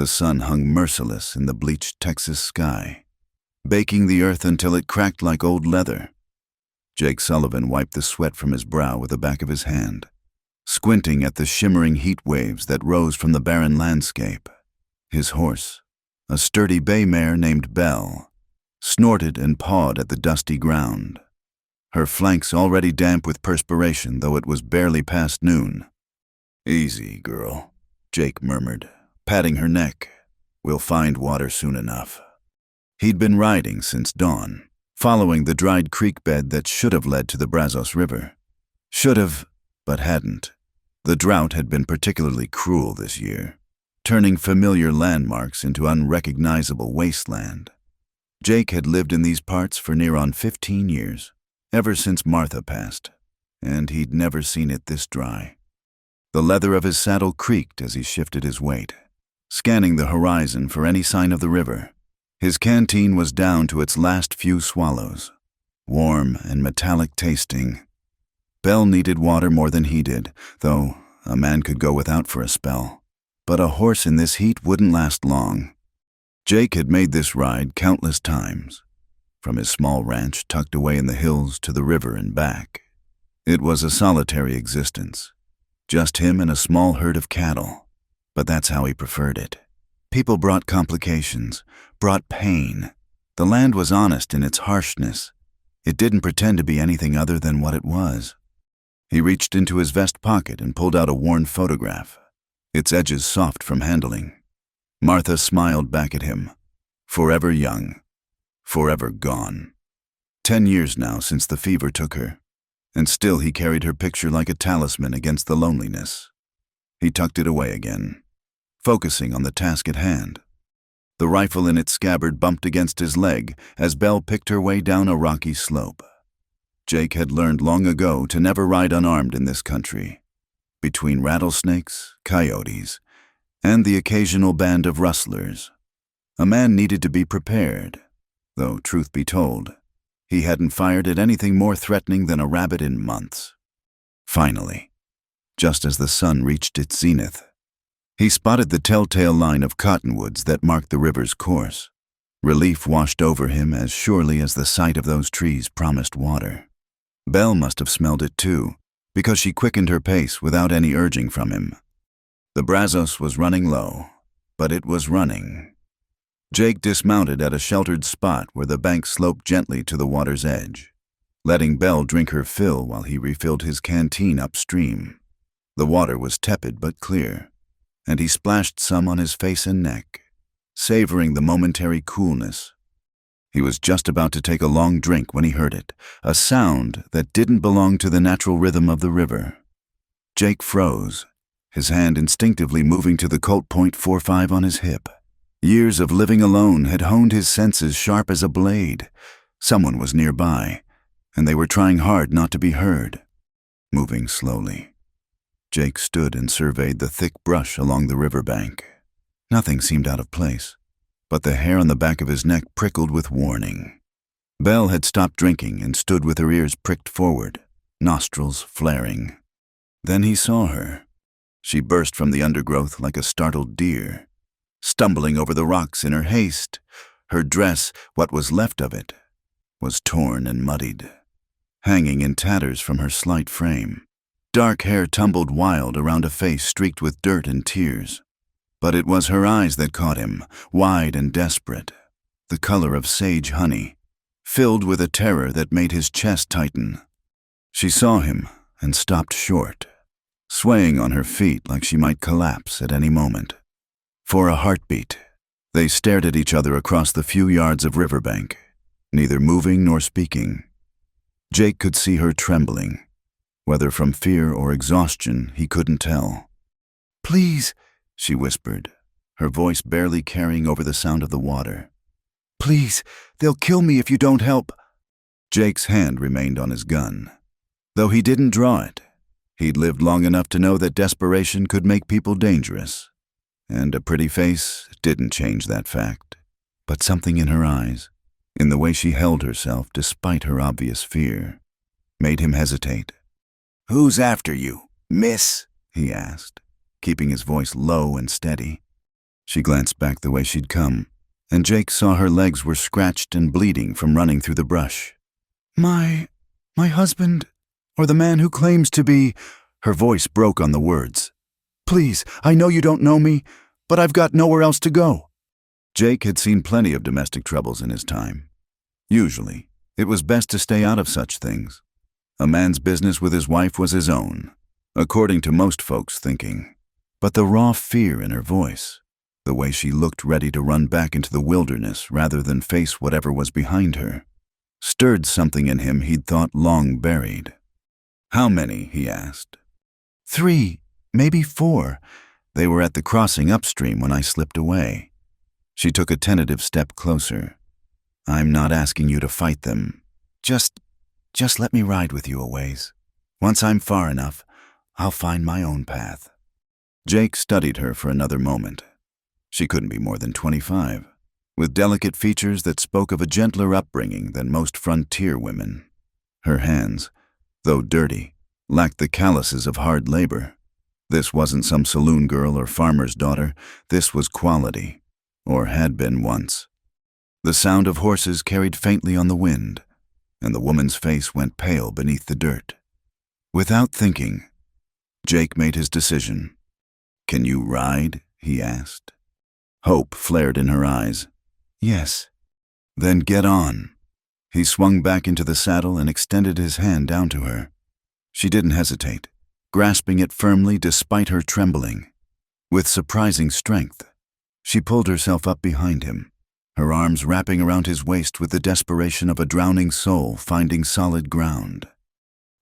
The sun hung merciless in the bleached Texas sky, baking the earth until it cracked like old leather. Jake Sullivan wiped the sweat from his brow with the back of his hand, squinting at the shimmering heat waves that rose from the barren landscape. His horse, a sturdy bay mare named Belle, snorted and pawed at the dusty ground, her flanks already damp with perspiration, though it was barely past noon. "Easy, girl," Jake murmured, patting her neck. "We'll find water soon enough." He'd been riding since dawn, following the dried creek bed that should have led to the Brazos River. Should have, but hadn't. The drought had been particularly cruel this year, turning familiar landmarks into unrecognizable wasteland. Jake had lived in these parts for near on 15 years, ever since Martha passed, and he'd never seen it this dry. The leather of his saddle creaked as he shifted his weight, scanning the horizon for any sign of the river. His canteen was down to its last few swallows, warm and metallic tasting. Belle needed water more than he did, though a man could go without for a spell. But a horse in this heat wouldn't last long. Jake had made this ride countless times, from his small ranch tucked away in the hills to the river and back. It was a solitary existence, just him and a small herd of cattle, but that's how he preferred it. People brought complications, brought pain. The land was honest in its harshness. It didn't pretend to be anything other than what it was. He reached into his vest pocket and pulled out a worn photograph, its edges soft from handling. Martha smiled back at him, forever young, forever gone. 10 years now since the fever took her, and still he carried her picture like a talisman against the loneliness. He tucked it away again, focusing on the task at hand. The rifle in its scabbard bumped against his leg as Belle picked her way down a rocky slope. Jake had learned long ago to never ride unarmed in this country. Between rattlesnakes, coyotes, and the occasional band of rustlers, a man needed to be prepared, though, truth be told, he hadn't fired at anything more threatening than a rabbit in months. Finally, just as the sun reached its zenith, he spotted the telltale line of cottonwoods that marked the river's course. Relief washed over him as surely as the sight of those trees promised water. Belle must have smelled it too, because she quickened her pace without any urging from him. The Brazos was running low, but it was running. Jake dismounted at a sheltered spot where the bank sloped gently to the water's edge, letting Belle drink her fill while he refilled his canteen upstream. The water was tepid but clear, and he splashed some on his face and neck, savoring the momentary coolness. He was just about to take a long drink when he heard it, a sound that didn't belong to the natural rhythm of the river. Jake froze, his hand instinctively moving to the Colt .45 on his hip. Years of living alone had honed his senses sharp as a blade. Someone was nearby, and they were trying hard not to be heard. Moving slowly, Jake stood and surveyed the thick brush along the riverbank. Nothing seemed out of place, but the hair on the back of his neck prickled with warning. Belle had stopped drinking and stood with her ears pricked forward, nostrils flaring. Then he saw her. She burst from the undergrowth like a startled deer, stumbling over the rocks in her haste. Her dress, what was left of it, was torn and muddied, hanging in tatters from her slight frame. Dark hair tumbled wild around a face streaked with dirt and tears. But it was her eyes that caught him, wide and desperate, the color of sage honey, filled with a terror that made his chest tighten. She saw him and stopped short, swaying on her feet like she might collapse at any moment. For a heartbeat, they stared at each other across the few yards of riverbank, neither moving nor speaking. Jake could see her trembling. Whether from fear or exhaustion, he couldn't tell. "Please," she whispered, her voice barely carrying over the sound of the water. "Please, they'll kill me if you don't help." Jake's hand remained on his gun. Though he didn't draw it, he'd lived long enough to know that desperation could make people dangerous. And a pretty face didn't change that fact. But something in her eyes, in the way she held herself despite her obvious fear, made him hesitate. "Who's after you, miss?" he asked, keeping his voice low and steady. She glanced back the way she'd come, and Jake saw her legs were scratched and bleeding from running through the brush. My husband, or the man who claims to be—" Her voice broke on the words. "Please, I know you don't know me, but I've got nowhere else to go." Jake had seen plenty of domestic troubles in his time. Usually, it was best to stay out of such things. A man's business with his wife was his own, according to most folks' thinking. But the raw fear in her voice, the way she looked ready to run back into the wilderness rather than face whatever was behind her, stirred something in him he'd thought long buried. "How many?" he asked. 3, maybe 4. They were at the crossing upstream when I slipped away." She took a tentative step closer. "I'm not asking you to fight them. Just let me ride with you a ways. Once I'm far enough, I'll find my own path." Jake studied her for another moment. She couldn't be more than 25, with delicate features that spoke of a gentler upbringing than most frontier women. Her hands, though dirty, lacked the calluses of hard labor. This wasn't some saloon girl or farmer's daughter. This was quality, or had been once. The sound of horses carried faintly on the wind, and the woman's face went pale beneath the dirt. Without thinking, Jake made his decision. "Can you ride?" he asked. Hope flared in her eyes. "Yes." "Then get on." He swung back into the saddle and extended his hand down to her. She didn't hesitate, grasping it firmly despite her trembling. With surprising strength, she pulled herself up behind him, her arms wrapping around his waist with the desperation of a drowning soul finding solid ground.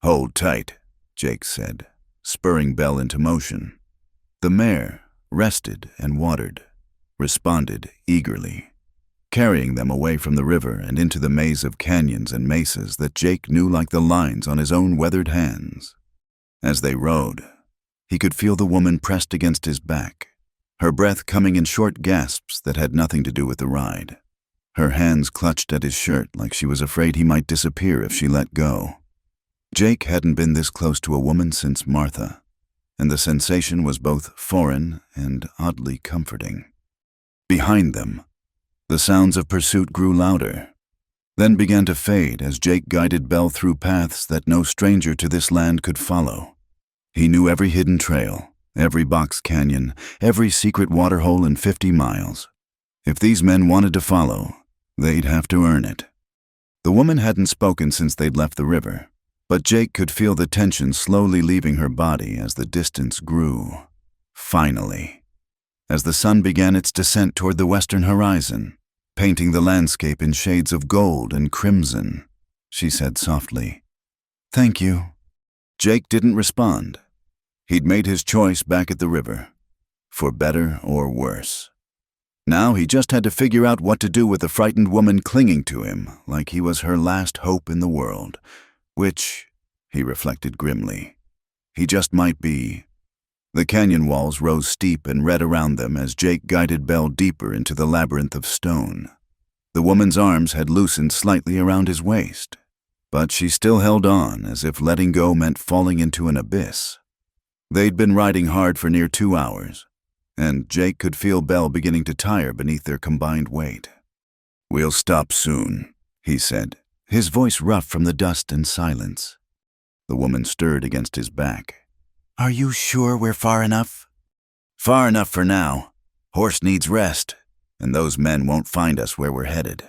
"Hold tight," Jake said, spurring Belle into motion. The mare, rested and watered, responded eagerly, carrying them away from the river and into the maze of canyons and mesas that Jake knew like the lines on his own weathered hands. As they rode, he could feel the woman pressed against his back, her breath coming in short gasps that had nothing to do with the ride. Her hands clutched at his shirt like she was afraid he might disappear if she let go. Jake hadn't been this close to a woman since Martha, and the sensation was both foreign and oddly comforting. Behind them, the sounds of pursuit grew louder, then began to fade as Jake guided Belle through paths that no stranger to this land could follow. He knew every hidden trail, every box canyon, every secret waterhole in 50 miles. If these men wanted to follow, they'd have to earn it. The woman hadn't spoken since they'd left the river, but Jake could feel the tension slowly leaving her body as the distance grew. Finally, as the sun began its descent toward the western horizon, painting the landscape in shades of gold and crimson, she said softly, "Thank you." Jake didn't respond. He'd made his choice back at the river, for better or worse. Now he just had to figure out what to do with the frightened woman clinging to him like he was her last hope in the world, which, he reflected grimly, he just might be. The canyon walls rose steep and red around them as Jake guided Belle deeper into the labyrinth of stone. The woman's arms had loosened slightly around his waist, but she still held on as if letting go meant falling into an abyss. They'd been riding hard for near 2 hours, and Jake could feel Belle beginning to tire beneath their combined weight. "We'll stop soon," he said, his voice rough from the dust and silence. The woman stirred against his back. "Are you sure we're far enough?" "Far enough for now. Horse needs rest, and those men won't find us where we're headed."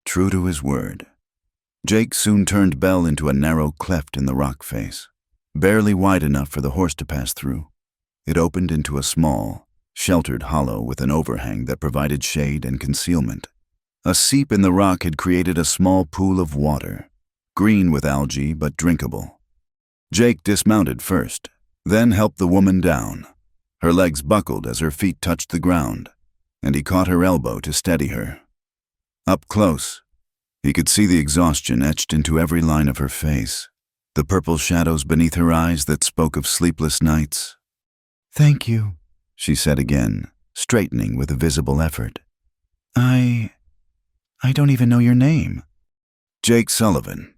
True to his word, Jake soon turned Belle into a narrow cleft in the rock face, barely wide enough for the horse to pass through. It opened into a small, sheltered hollow with an overhang that provided shade and concealment. A seep in the rock had created a small pool of water, green with algae but drinkable. Jake dismounted first, then helped the woman down. Her legs buckled as her feet touched the ground, and he caught her elbow to steady her. Up close, he could see the exhaustion etched into every line of her face, the purple shadows beneath her eyes that spoke of sleepless nights. "Thank you," she said again, straightening with a visible effort. I don't even know your name." "Jake Sullivan."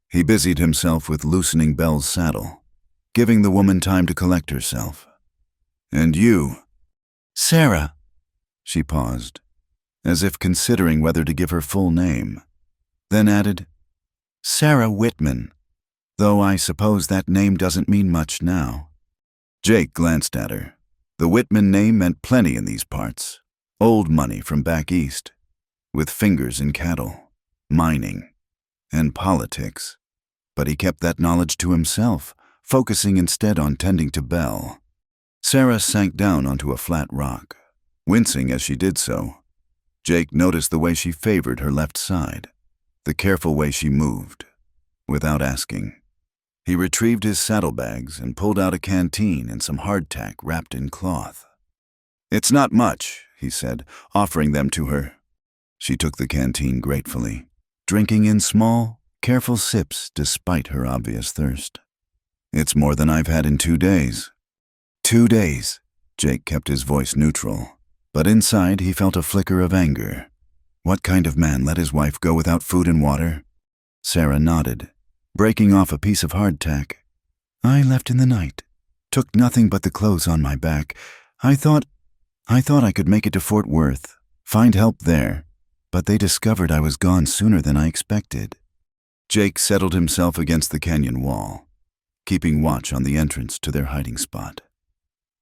He busied himself with loosening Belle's saddle, giving the woman time to collect herself. "And you?" "Sarah." She paused, as if considering whether to give her full name, then added, Sarah Whitman, though I suppose that name doesn't mean much now. Jake glanced at her. The Whitman name meant plenty in these parts. Old money from back east, with fingers in cattle, mining, and politics. But he kept that knowledge to himself, focusing instead on tending to Belle. Sarah sank down onto a flat rock, wincing as she did so. Jake noticed the way she favored her left side, the careful way she moved, without asking. He retrieved his saddlebags and pulled out a canteen and some hardtack wrapped in cloth. It's not much, he said, offering them to her. She took the canteen gratefully, drinking in small, careful sips despite her obvious thirst. It's more than I've had in 2 days. 2 days. Jake kept his voice neutral, but inside he felt a flicker of anger. What kind of man let his wife go without food and water? Sarah nodded, breaking off a piece of hardtack. I left in the night. Took nothing but the clothes on my back. I thought I could make it to Fort Worth, find help there, but they discovered I was gone sooner than I expected. Jake settled himself against the canyon wall, keeping watch on the entrance to their hiding spot.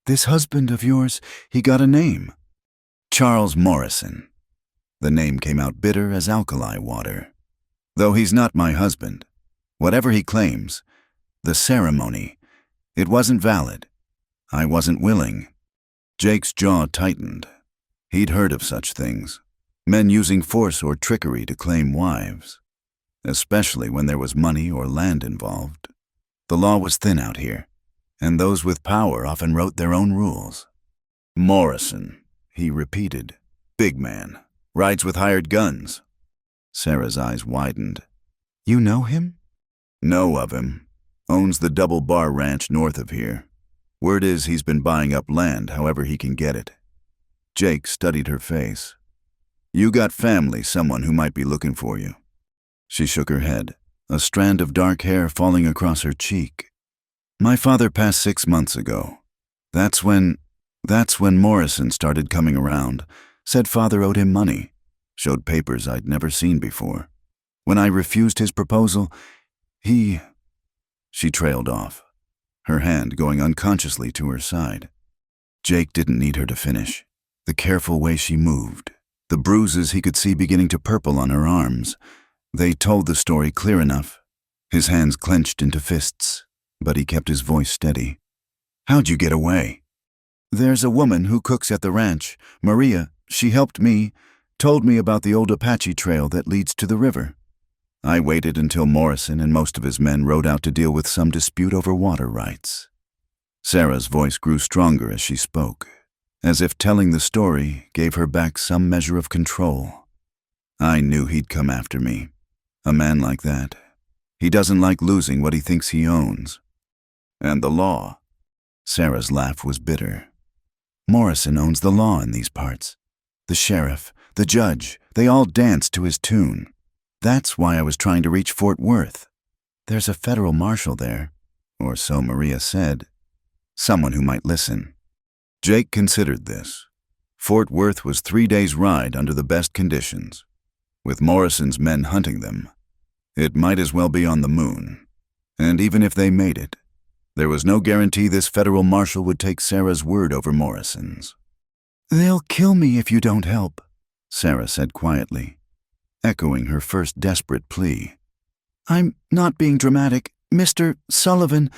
This husband of yours, he got a name. Charles Morrison. The name came out bitter as alkali water. Though he's not my husband, whatever he claims, the ceremony, it wasn't valid. I wasn't willing. Jake's jaw tightened. He'd heard of such things, men using force or trickery to claim wives, especially when there was money or land involved. The law was thin out here, and those with power often wrote their own rules. Morrison, he repeated. Big man. Rides with hired guns. Sarah's eyes widened. You know him? Know of him. Owns the Double Bar Ranch north of here. Word is he's been buying up land however he can get it. Jake studied her face. You got family, someone who might be looking for you. She shook her head, a strand of dark hair falling across her cheek. My father passed 6 months ago. That's when Morrison started coming around. Said father owed him money. Showed papers I'd never seen before. When I refused his proposal, She trailed off, her hand going unconsciously to her side. Jake didn't need her to finish. The careful way she moved, the bruises he could see beginning to purple on her arms, they told the story clear enough. His hands clenched into fists, but he kept his voice steady. How'd you get away? There's a woman who cooks at the ranch, Maria. She helped me, told me about the old Apache trail that leads to the river. I waited until Morrison and most of his men rode out to deal with some dispute over water rights. Sarah's voice grew stronger as she spoke, as if telling the story gave her back some measure of control. I knew he'd come after me. A man like that. He doesn't like losing what he thinks he owns. And the law. Sarah's laugh was bitter. Morrison owns the law in these parts. The sheriff, the judge, they all dance to his tune. That's why I was trying to reach Fort Worth. There's a federal marshal there, or so Maria said. Someone who might listen. Jake considered this. Fort Worth was 3 days' ride under the best conditions. With Morrison's men hunting them, it might as well be on the moon. And even if they made it, there was no guarantee this federal marshal would take Sarah's word over Morrison's. They'll kill me if you don't help, Sarah said quietly, echoing her first desperate plea. I'm not being dramatic. Mr. Sullivan,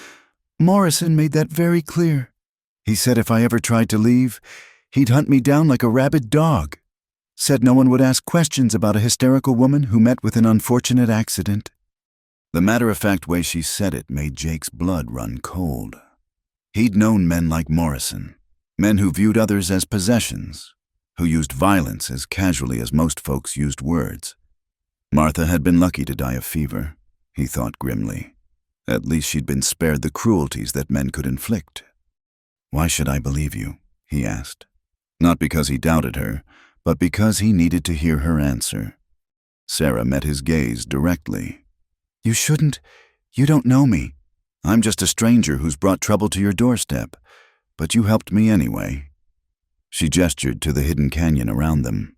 Morrison made that very clear. He said if I ever tried to leave, he'd hunt me down like a rabid dog. Said no one would ask questions about a hysterical woman who met with an unfortunate accident. The matter-of-fact way she said it made Jake's blood run cold. He'd known men like Morrison, men who viewed others as possessions, who used violence as casually as most folks used words. Martha had been lucky to die of fever, he thought grimly. At least she'd been spared the cruelties that men could inflict. Why should I believe you? He asked. Not because he doubted her, but because he needed to hear her answer. Sarah met his gaze directly. You shouldn't. You don't know me. I'm just a stranger who's brought trouble to your doorstep, but you helped me anyway. She gestured to the hidden canyon around them.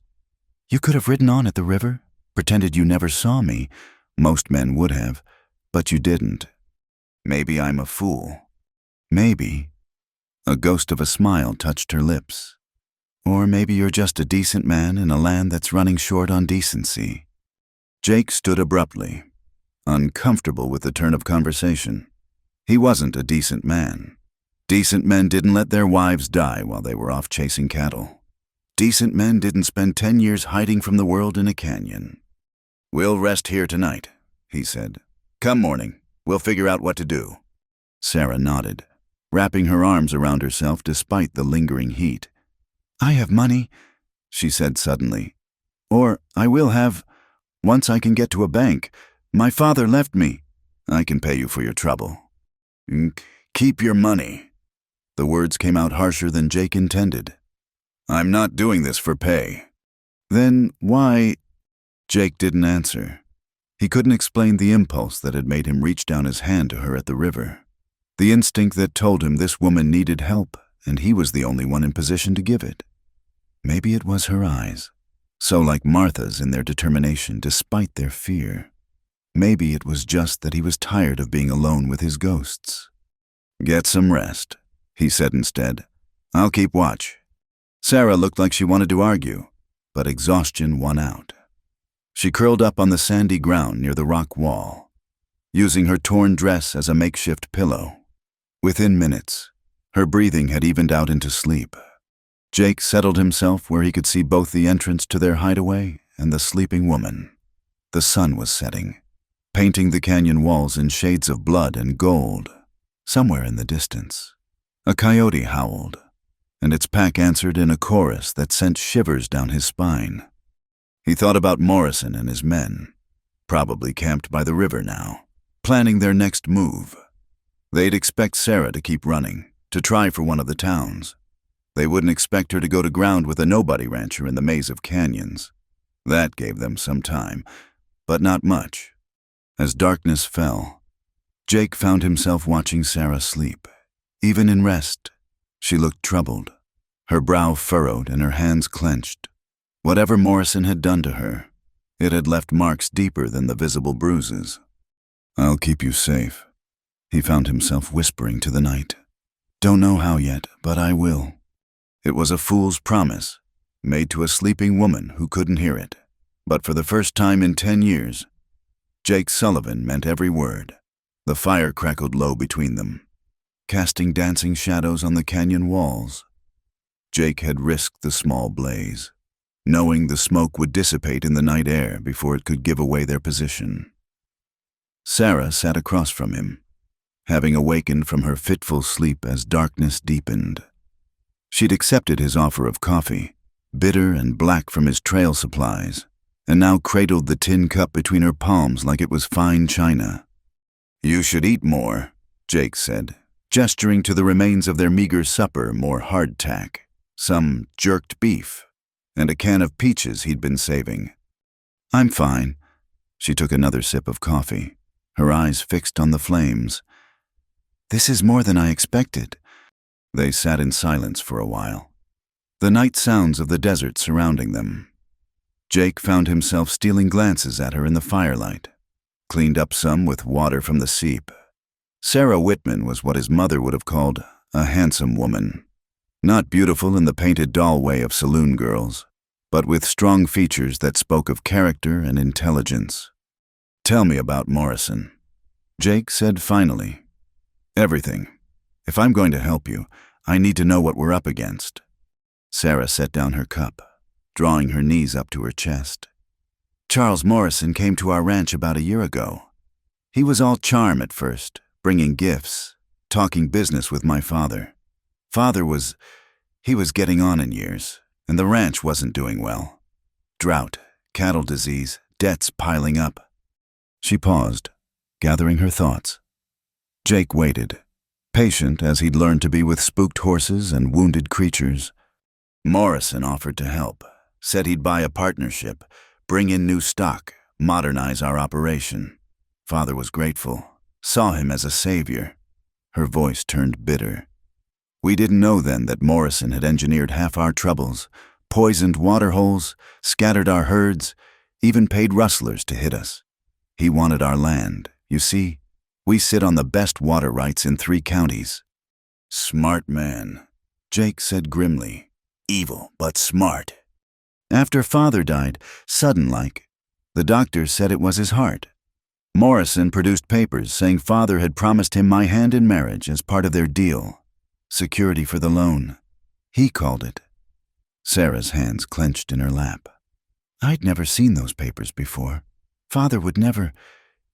"You could have ridden on at the river, pretended you never saw me. Most men would have, but you didn't. Maybe I'm a fool. Maybe." A ghost of a smile touched her lips. "Or maybe you're just a decent man in a land that's running short on decency." Jake stood abruptly, uncomfortable with the turn of conversation. He wasn't a decent man. Decent men didn't let their wives die while they were off chasing cattle. Decent men didn't spend 10 years hiding from the world in a canyon. "We'll rest here tonight," he said. "Come morning, we'll figure out what to do." Sarah nodded, wrapping her arms around herself despite the lingering heat. "I have money," she said suddenly. "Or I will have, once I can get to a bank. My father left me." "I can pay you for your trouble." "Keep your money." The words came out harsher than Jake intended. "I'm not doing this for pay." "Then why—" Jake didn't answer. He couldn't explain the impulse that had made him reach down his hand to her at the river. The instinct that told him this woman needed help, and he was the only one in position to give it. Maybe it was her eyes, so like Martha's in their determination despite their fear. Maybe it was just that he was tired of being alone with his ghosts. "Get some rest," he said instead. "I'll keep watch." Sarah looked like she wanted to argue, but exhaustion won out. She curled up on the sandy ground near the rock wall, using her torn dress as a makeshift pillow. Within minutes, her breathing had evened out into sleep. Jake settled himself where he could see both the entrance to their hideaway and the sleeping woman. The sun was setting, painting the canyon walls in shades of blood and gold. Somewhere in the distance, a coyote howled, and its pack answered in a chorus that sent shivers down his spine. He thought about Morrison and his men, probably camped by the river now, planning their next move. They'd expect Sarah to keep running, to try for one of the towns. They wouldn't expect her to go to ground with a nobody rancher in the maze of canyons. That gave them some time, but not much. As darkness fell, Jake found himself watching Sarah sleep. Even in rest, she looked troubled, her brow furrowed and her hands clenched. Whatever Morrison had done to her, it had left marks deeper than the visible bruises. "I'll keep you safe," he found himself whispering to the night. "Don't know how yet, but I will." It was a fool's promise, made to a sleeping woman who couldn't hear it. But for the first time in 10 years, Jake Sullivan meant every word. The fire crackled low between them, casting dancing shadows on the canyon walls. Jake had risked the small blaze, knowing the smoke would dissipate in the night air before it could give away their position. Sarah sat across from him, having awakened from her fitful sleep as darkness deepened. She'd accepted his offer of coffee, bitter and black from his trail supplies, and now cradled the tin cup between her palms like it was fine china. "You should eat more," Jake said, gesturing to the remains of their meager supper, more hardtack, some jerked beef, and a can of peaches he'd been saving. "I'm fine." She took another sip of coffee, her eyes fixed on the flames. "This is more than I expected." They sat in silence for a while, the night sounds of the desert surrounding them. Jake found himself stealing glances at her in the firelight, cleaned up some with water from the seep. Sarah Whitman was what his mother would have called a handsome woman. Not beautiful in the painted doll way of saloon girls, but with strong features that spoke of character and intelligence. "Tell me about Morrison," Jake said finally. "Everything. If I'm going to help you, I need to know what we're up against." Sarah set down her cup, drawing her knees up to her chest. "Charles Morrison came to our ranch about a year ago. He was all charm at first, bringing gifts, talking business with my father. He was getting on in years, and the ranch wasn't doing well. Drought, cattle disease, debts piling up." She paused, gathering her thoughts. Jake waited, patient as he'd learned to be with spooked horses and wounded creatures. "Morrison offered to help, said he'd buy a partnership, bring in new stock, modernize our operation. Father was grateful, saw him as a savior." Her voice turned bitter. We didn't know then that Morrison had engineered half our troubles, poisoned water holes, scattered our herds, even paid rustlers to hit us. He wanted our land. You see, we sit on the best water rights in 3 counties. Smart man, Jake said grimly. Evil, but smart. After Father died, sudden-like, the doctors said it was his heart. Morrison produced papers saying Father had promised him my hand in marriage as part of their deal. Security for the loan. He called it. Sarah's hands clenched in her lap. I'd never seen those papers before. Father would never.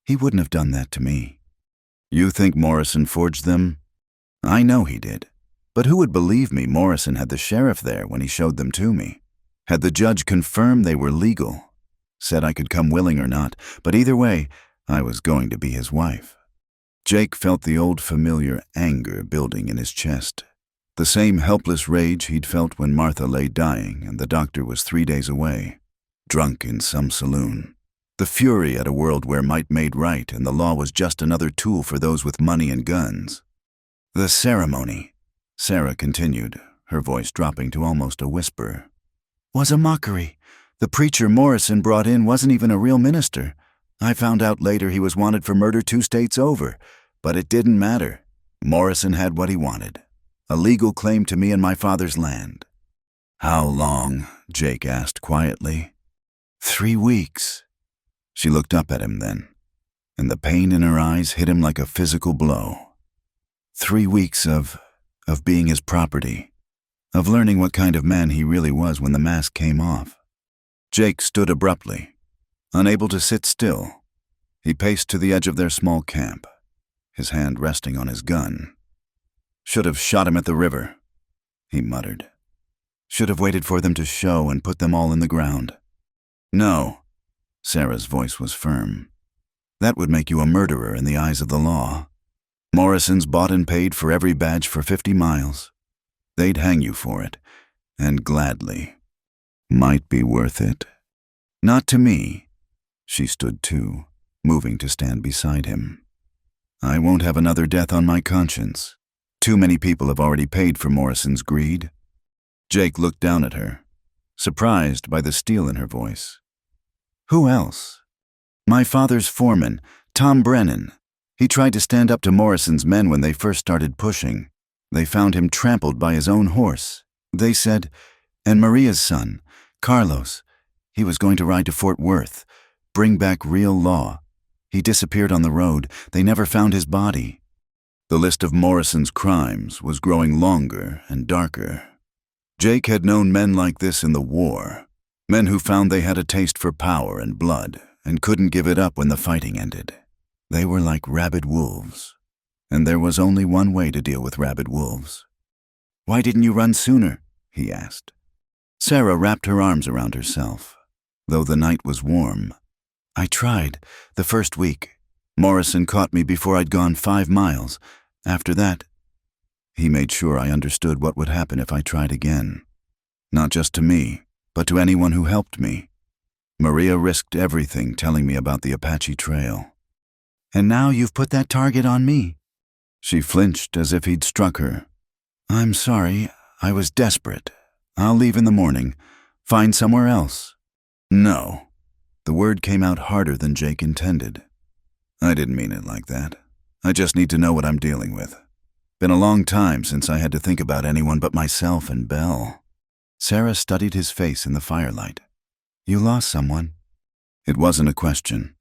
He wouldn't have done that to me. You think Morrison forged them? I know he did. But who would believe me? Morrison had the sheriff there when he showed them to me. Had the judge confirmed they were legal. Said I could come willing or not, but either way, I was going to be his wife. Jake felt the old familiar anger building in his chest. The same helpless rage he'd felt when Martha lay dying and the doctor was 3 days away, drunk in some saloon. The fury at a world where might made right and the law was just another tool for those with money and guns. The ceremony, Sarah continued, her voice dropping to almost a whisper, was a mockery. The preacher Morrison brought in wasn't even a real minister. I found out later he was wanted for murder 2 states over, but it didn't matter. Morrison had what he wanted, a legal claim to me and my father's land. How long? Jake asked quietly. 3 weeks. She looked up at him then, and the pain in her eyes hit him like a physical blow. 3 weeks of being his property, of learning what kind of man he really was when the mask came off. Jake stood abruptly, unable to sit still. He paced to the edge of their small camp, his hand resting on his gun. Should have shot him at the river, he muttered. Should have waited for them to show and put them all in the ground. No. Sarah's voice was firm. That would make you a murderer in the eyes of the law. Morrison's bought and paid for every badge for 50 miles. They'd hang you for it, and gladly. Might be worth it. Not to me. She stood too, moving to stand beside him. I won't have another death on my conscience. Too many people have already paid for Morrison's greed. Jake looked down at her, surprised by the steel in her voice. Who else? My father's foreman, Tom Brennan. He tried to stand up to Morrison's men when they first started pushing. They found him trampled by his own horse. They said, and Maria's son, Carlos, he was going to ride to Fort Worth, bring back real law. He disappeared on the road. They never found his body. The list of Morrison's crimes was growing longer and darker. Jake had known men like this in the war. Men who found they had a taste for power and blood and couldn't give it up when the fighting ended. They were like rabid wolves, and there was only one way to deal with rabid wolves. Why didn't you run sooner? He asked. Sarah wrapped her arms around herself, though the night was warm. I tried, the first week. Morrison caught me before I'd gone 5 miles. After that, he made sure I understood what would happen if I tried again. Not just to me, but to anyone who helped me. Maria risked everything telling me about the Apache Trail. And now you've put that target on me. She flinched as if he'd struck her. I'm sorry, I was desperate. I'll leave in the morning. Find somewhere else. No. The word came out harder than Jake intended. I didn't mean it like that. I just need to know what I'm dealing with. Been a long time since I had to think about anyone but myself and Belle. Sarah studied his face in the firelight. You lost someone? It wasn't a question.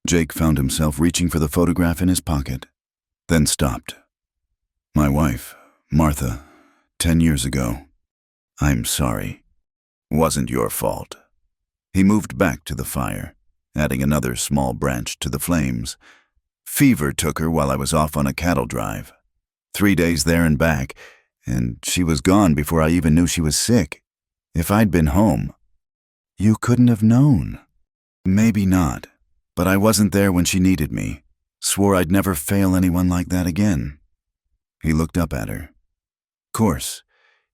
Jake found himself reaching for the photograph in his pocket, then stopped. My wife, Martha, 10 years ago. I'm sorry. Wasn't your fault. He moved back to the fire, adding another small branch to the flames. Fever took her while I was off on a cattle drive. 3 days there and back, and she was gone before I even knew she was sick. If I'd been home. You couldn't have known. Maybe not, but I wasn't there when she needed me. Swore I'd never fail anyone like that again. He looked up at her. Course,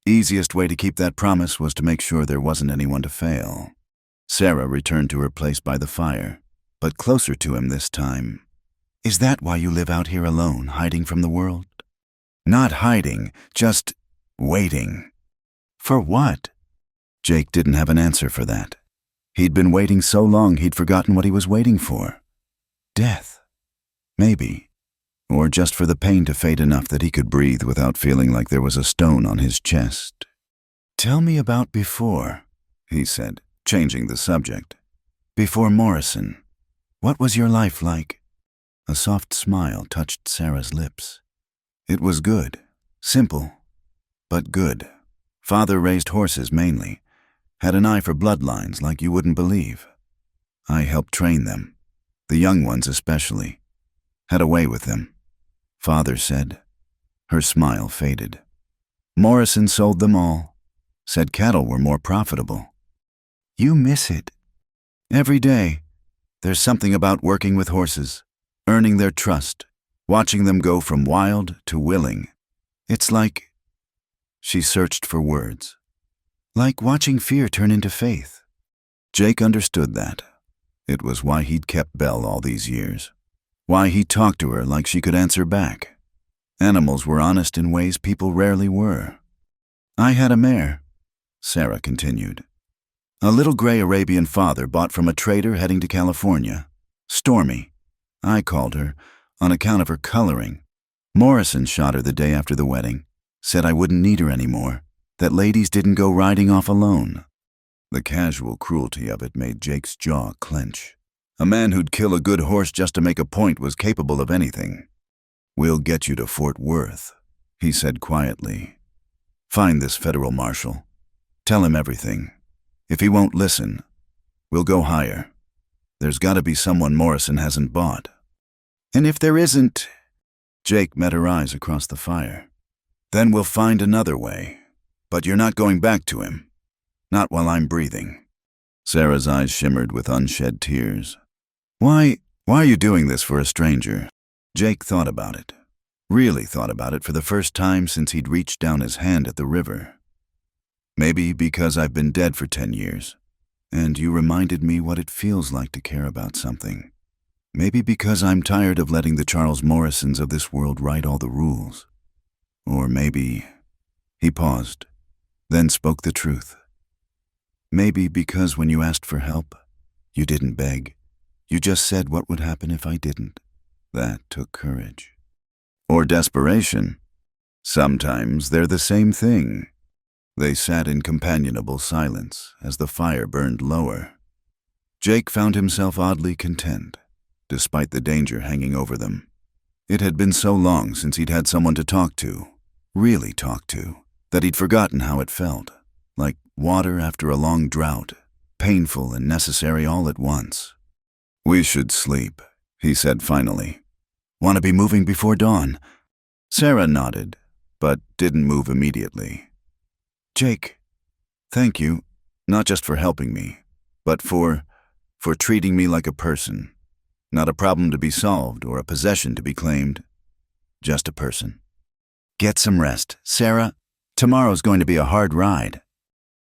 easiest way to keep that promise was to make sure there wasn't anyone to fail. Sarah returned to her place by the fire, but closer to him this time. Is that why you live out here alone, hiding from the world? Not hiding, just waiting. For what? Jake didn't have an answer for that. He'd been waiting so long he'd forgotten what he was waiting for. Death. Maybe. Or just for the pain to fade enough that he could breathe without feeling like there was a stone on his chest. Tell me about before, he said, changing the subject. Before Morrison. What was your life like? A soft smile touched Sarah's lips. It was good. Simple. But good. Father raised horses mainly. Had an eye for bloodlines like you wouldn't believe. I helped train them. The young ones especially. Had a way with them. Father said. Her smile faded. Morrison sold them all. Said cattle were more profitable. You miss it. Every day. There's something about working with horses, earning their trust, watching them go from wild to willing. It's like... She searched for words. Like watching fear turn into faith. Jake understood that. It was why he'd kept Belle all these years. Why he talked to her like she could answer back. Animals were honest in ways people rarely were. I had a mare, Sarah continued. A little gray Arabian father bought from a trader heading to California. Stormy. I called her, on account of her coloring. Morrison shot her the day after the wedding. Said I wouldn't need her anymore. That ladies didn't go riding off alone. The casual cruelty of it made Jake's jaw clench. A man who'd kill a good horse just to make a point was capable of anything. We'll get you to Fort Worth, he said quietly. Find this federal marshal. Tell him everything. If he won't listen, we'll go higher. There's got to be someone Morrison hasn't bought. And if there isn't... Jake met her eyes across the fire. Then we'll find another way. But you're not going back to him. Not while I'm breathing. Sarah's eyes shimmered with unshed tears. Why are you doing this for a stranger? Jake thought about it. Really thought about it for the first time since he'd reached down his hand at the river. Maybe because I've been dead for 10 years, and you reminded me what it feels like to care about something. Maybe because I'm tired of letting the Charles Morrisons of this world write all the rules. Or maybe... He paused, then spoke the truth. Maybe because when you asked for help, you didn't beg. You just said what would happen if I didn't. That took courage. Or desperation. Sometimes they're the same thing. They sat in companionable silence as the fire burned lower. Jake found himself oddly content, despite the danger hanging over them. It had been so long since he'd had someone to talk to, really talk to, that he'd forgotten how it felt, like water after a long drought, painful and necessary all at once. We should sleep, he said finally. Want to be moving before dawn? Sarah nodded, but didn't move immediately. Jake, thank you, not just for helping me, but for treating me like a person. Not a problem to be solved or a possession to be claimed. Just a person. Get some rest, Sarah. Tomorrow's going to be a hard ride.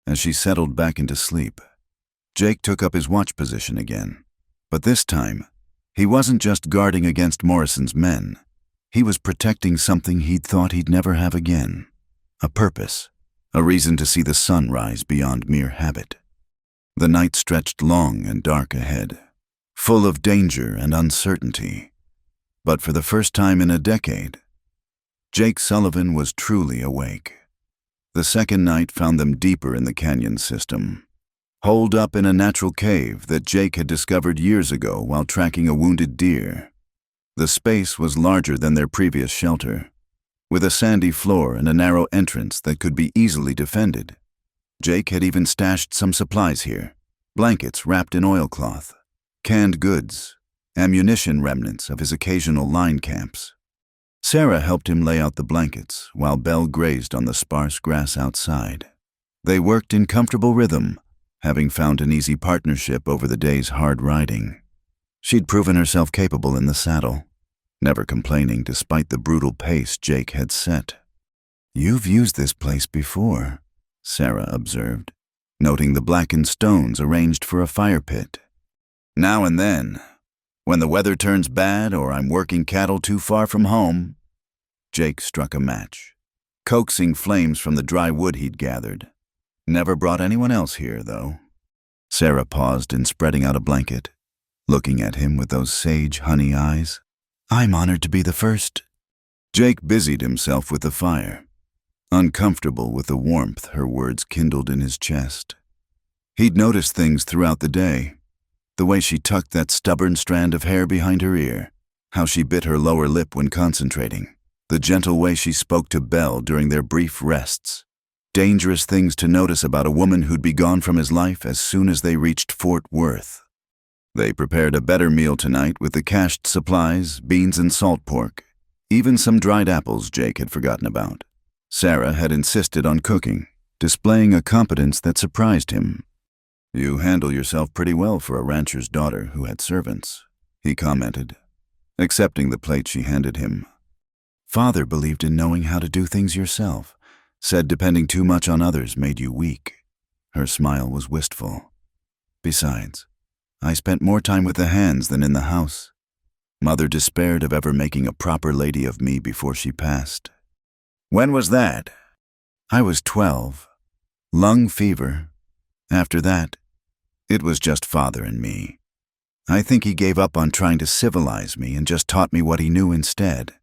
As she settled back into sleep, Jake took up his watch position again. But this time, he wasn't just guarding against Morrison's men. He was protecting something he'd thought he'd never have again. A purpose. A reason to see the sun rise beyond mere habit. The night stretched long and dark ahead, full of danger and uncertainty. But for the first time in a decade, Jake Sullivan was truly awake. The second night found them deeper in the canyon system, holed up in a natural cave that Jake had discovered years ago while tracking a wounded deer. The space was larger than their previous shelter, with a sandy floor and a narrow entrance that could be easily defended. Jake had even stashed some supplies here, blankets wrapped in oilcloth, canned goods, ammunition remnants of his occasional line camps. Sarah helped him lay out the blankets while Belle grazed on the sparse grass outside. They worked in comfortable rhythm, having found an easy partnership over the day's hard riding. She'd proven herself capable in the saddle, never complaining despite the brutal pace Jake had set. You've used this place before, Sarah observed, noting the blackened stones arranged for a fire pit. Now and then, when the weather turns bad or I'm working cattle too far from home. Jake struck a match, coaxing flames from the dry wood he'd gathered. Never brought anyone else here, though. Sarah paused in spreading out a blanket, looking at him with those sage honey eyes. I'm honored to be the first. Jake busied himself with the fire, uncomfortable with the warmth her words kindled in his chest. He'd noticed things throughout the day. The way she tucked that stubborn strand of hair behind her ear, how she bit her lower lip when concentrating, the gentle way she spoke to Belle during their brief rests. Dangerous things to notice about a woman who'd be gone from his life as soon as they reached Fort Worth. They prepared a better meal tonight with the cached supplies, beans and salt pork, even some dried apples Jake had forgotten about. Sarah had insisted on cooking, displaying a competence that surprised him. You handle yourself pretty well for a rancher's daughter who had servants, he commented, accepting the plate she handed him. Father believed in knowing how to do things yourself, said depending too much on others made you weak. Her smile was wistful. Besides, I spent more time with the hands than in the house. Mother despaired of ever making a proper lady of me before she passed. When was that? I was 12. Lung fever. After that, it was just Father and me. I think he gave up on trying to civilize me and just taught me what he knew instead.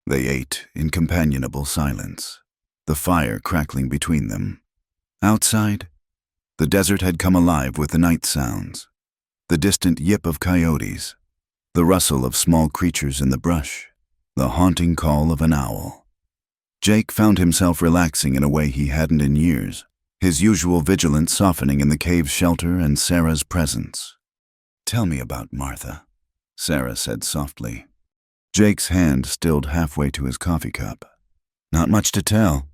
They ate in companionable silence, the fire crackling between them. Outside, the desert had come alive with the night sounds, the distant yip of coyotes, the rustle of small creatures in the brush, the haunting call of an owl. Jake found himself relaxing in a way he hadn't in years, his usual vigilance softening in the cave's shelter and Sarah's presence. Tell me about Martha, Sarah said softly. Jake's hand stilled halfway to his coffee cup. Not much to tell.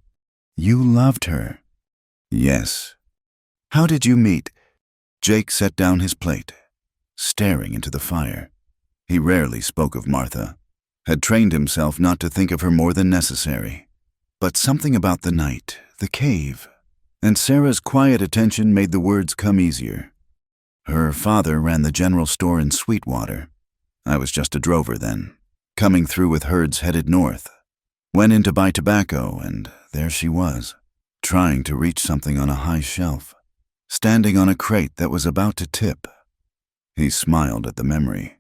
You loved her. Yes. How did you meet? Jake set down his plate, staring into the fire. He rarely spoke of Martha, had trained himself not to think of her more than necessary. But something about the night, the cave, and Sarah's quiet attention made the words come easier. Her father ran the general store in Sweetwater. I was just a drover then, coming through with herds headed north. Went in to buy tobacco, and there she was, trying to reach something on a high shelf, standing on a crate that was about to tip. He smiled at the memory.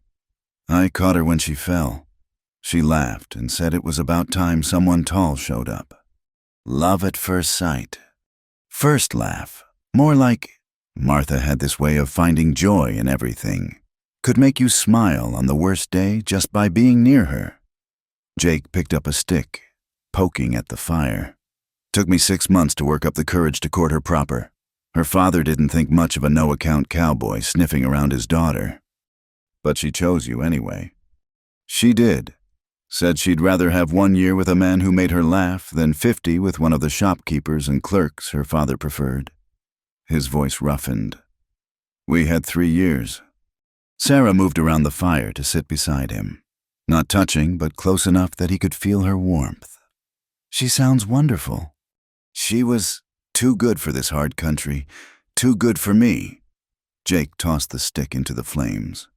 I caught her when she fell. She laughed and said it was about time someone tall showed up. Love at first sight. First laugh, more like Martha had this way of finding joy in everything. Could make you smile on the worst day just by being near her. Jake picked up a stick, poking at the fire. Took me 6 months to work up the courage to court her proper. Her father didn't think much of a no-account cowboy sniffing around his daughter. But she chose you anyway. She did. Said she'd rather have 1 year with a man who made her laugh than 50 with one of the shopkeepers and clerks her father preferred. His voice roughened. We had 3 years. Sarah moved around the fire to sit beside him, not touching but close enough that he could feel her warmth. She sounds wonderful. She was too good for this hard country, too good for me. Jake tossed the stick into the flames.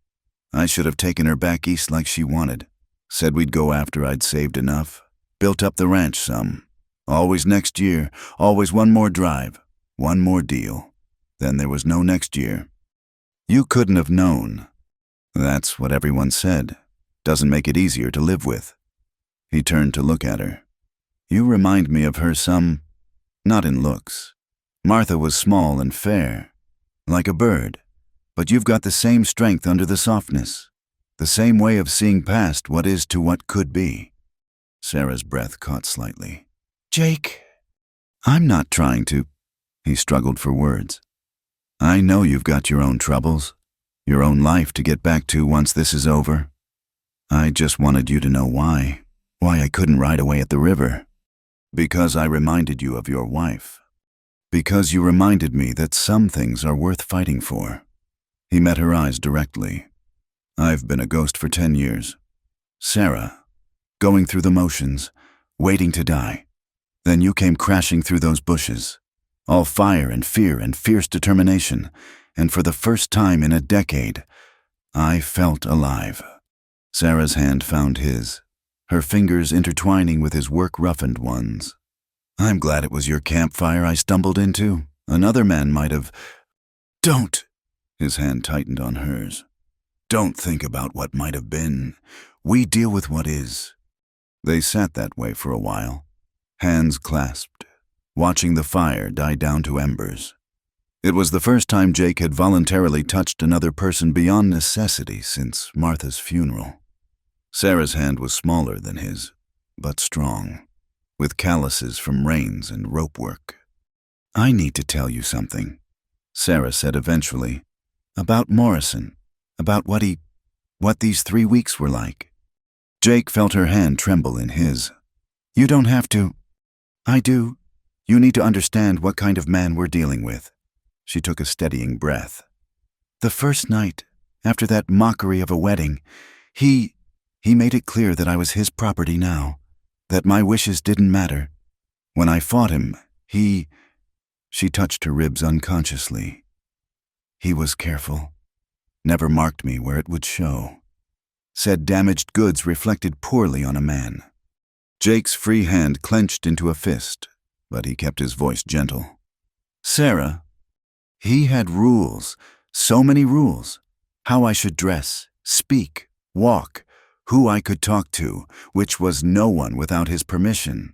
I should have taken her back east like she wanted. Said we'd go after I'd saved enough. Built up the ranch some. Always next year, always one more drive, one more deal. Then there was no next year. You couldn't have known. That's what everyone said. Doesn't make it easier to live with. He turned to look at her. You remind me of her some, not in looks. Martha was small and fair, like a bird, but you've got the same strength under the softness. The same way of seeing past what is to what could be. Sarah's breath caught slightly. Jake, I'm not trying to. He struggled for words. I know you've got your own troubles, your own life to get back to once this is over. I just wanted you to know why I couldn't ride away at the river. Because I reminded you of your wife. Because you reminded me that some things are worth fighting for. He met her eyes directly. I've been a ghost for 10 years. Sarah, going through the motions, waiting to die. Then you came crashing through those bushes, all fire and fear and fierce determination, and for the first time in a decade, I felt alive. Sarah's hand found his, her fingers intertwining with his work-roughened ones. "I'm glad it was your campfire I stumbled into. Another man might have—" "Don't!" His hand tightened on hers. "Don't think about what might have been. We deal with what is." They sat that way for a while, hands clasped, watching the fire die down to embers. It was the first time Jake had voluntarily touched another person beyond necessity since Martha's funeral. Sarah's hand was smaller than his, but strong, with calluses from rains and rope work. "I need to tell you something," Sarah said eventually, "about Morrison, about what these 3 weeks were like." Jake felt her hand tremble in his. "You don't have to." "I do. You need to understand what kind of man we're dealing with." She took a steadying breath. "The first night, after that mockery of a wedding, he made it clear that I was his property now, that my wishes didn't matter. When I fought him, She touched her ribs unconsciously. "He was careful. Never marked me where it would show. Said damaged goods reflected poorly on a man." Jake's free hand clenched into a fist, but he kept his voice gentle. "Sarah, he had rules, so many rules. How I should dress, speak, walk, who I could talk to, which was no one without his permission.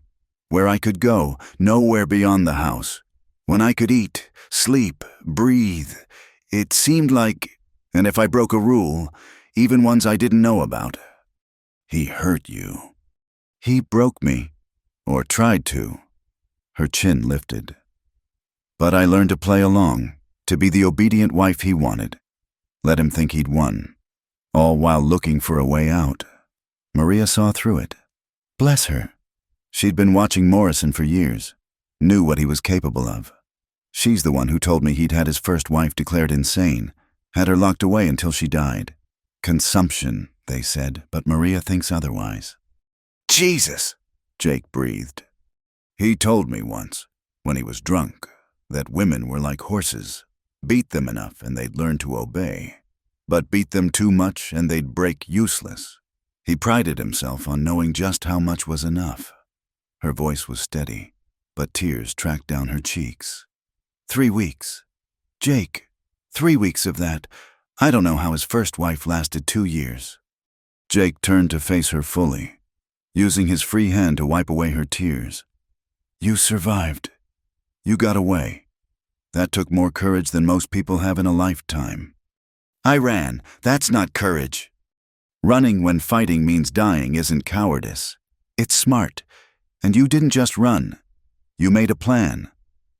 Where I could go, nowhere beyond the house. When I could eat, sleep, breathe. It seemed like, and if I broke a rule, even ones I didn't know about. He hurt you. He broke me, or tried to." Her chin lifted. "But I learned to play along, to be the obedient wife he wanted. Let him think he'd won, all while looking for a way out." Maria saw through it. Bless her. She'd been watching Morrison for years, knew what he was capable of. She's the one who told me he'd had his first wife declared insane, had her locked away until she died. Consumption, they said, but Maria thinks otherwise. "Jesus!" Jake breathed. "He told me once, when he was drunk, that women were like horses. Beat them enough and they'd learn to obey. But beat them too much and they'd break useless. He prided himself on knowing just how much was enough." Her voice was steady, but tears tracked down her cheeks. 3 weeks. Jake, 3 weeks of that. I don't know how his first wife lasted 2 years. Jake turned to face her fully, using his free hand to wipe away her tears. "You survived. You got away. That took more courage than most people have in a lifetime." "I ran. That's not courage." "Running when fighting means dying isn't cowardice. It's smart. And you didn't just run. You made a plan,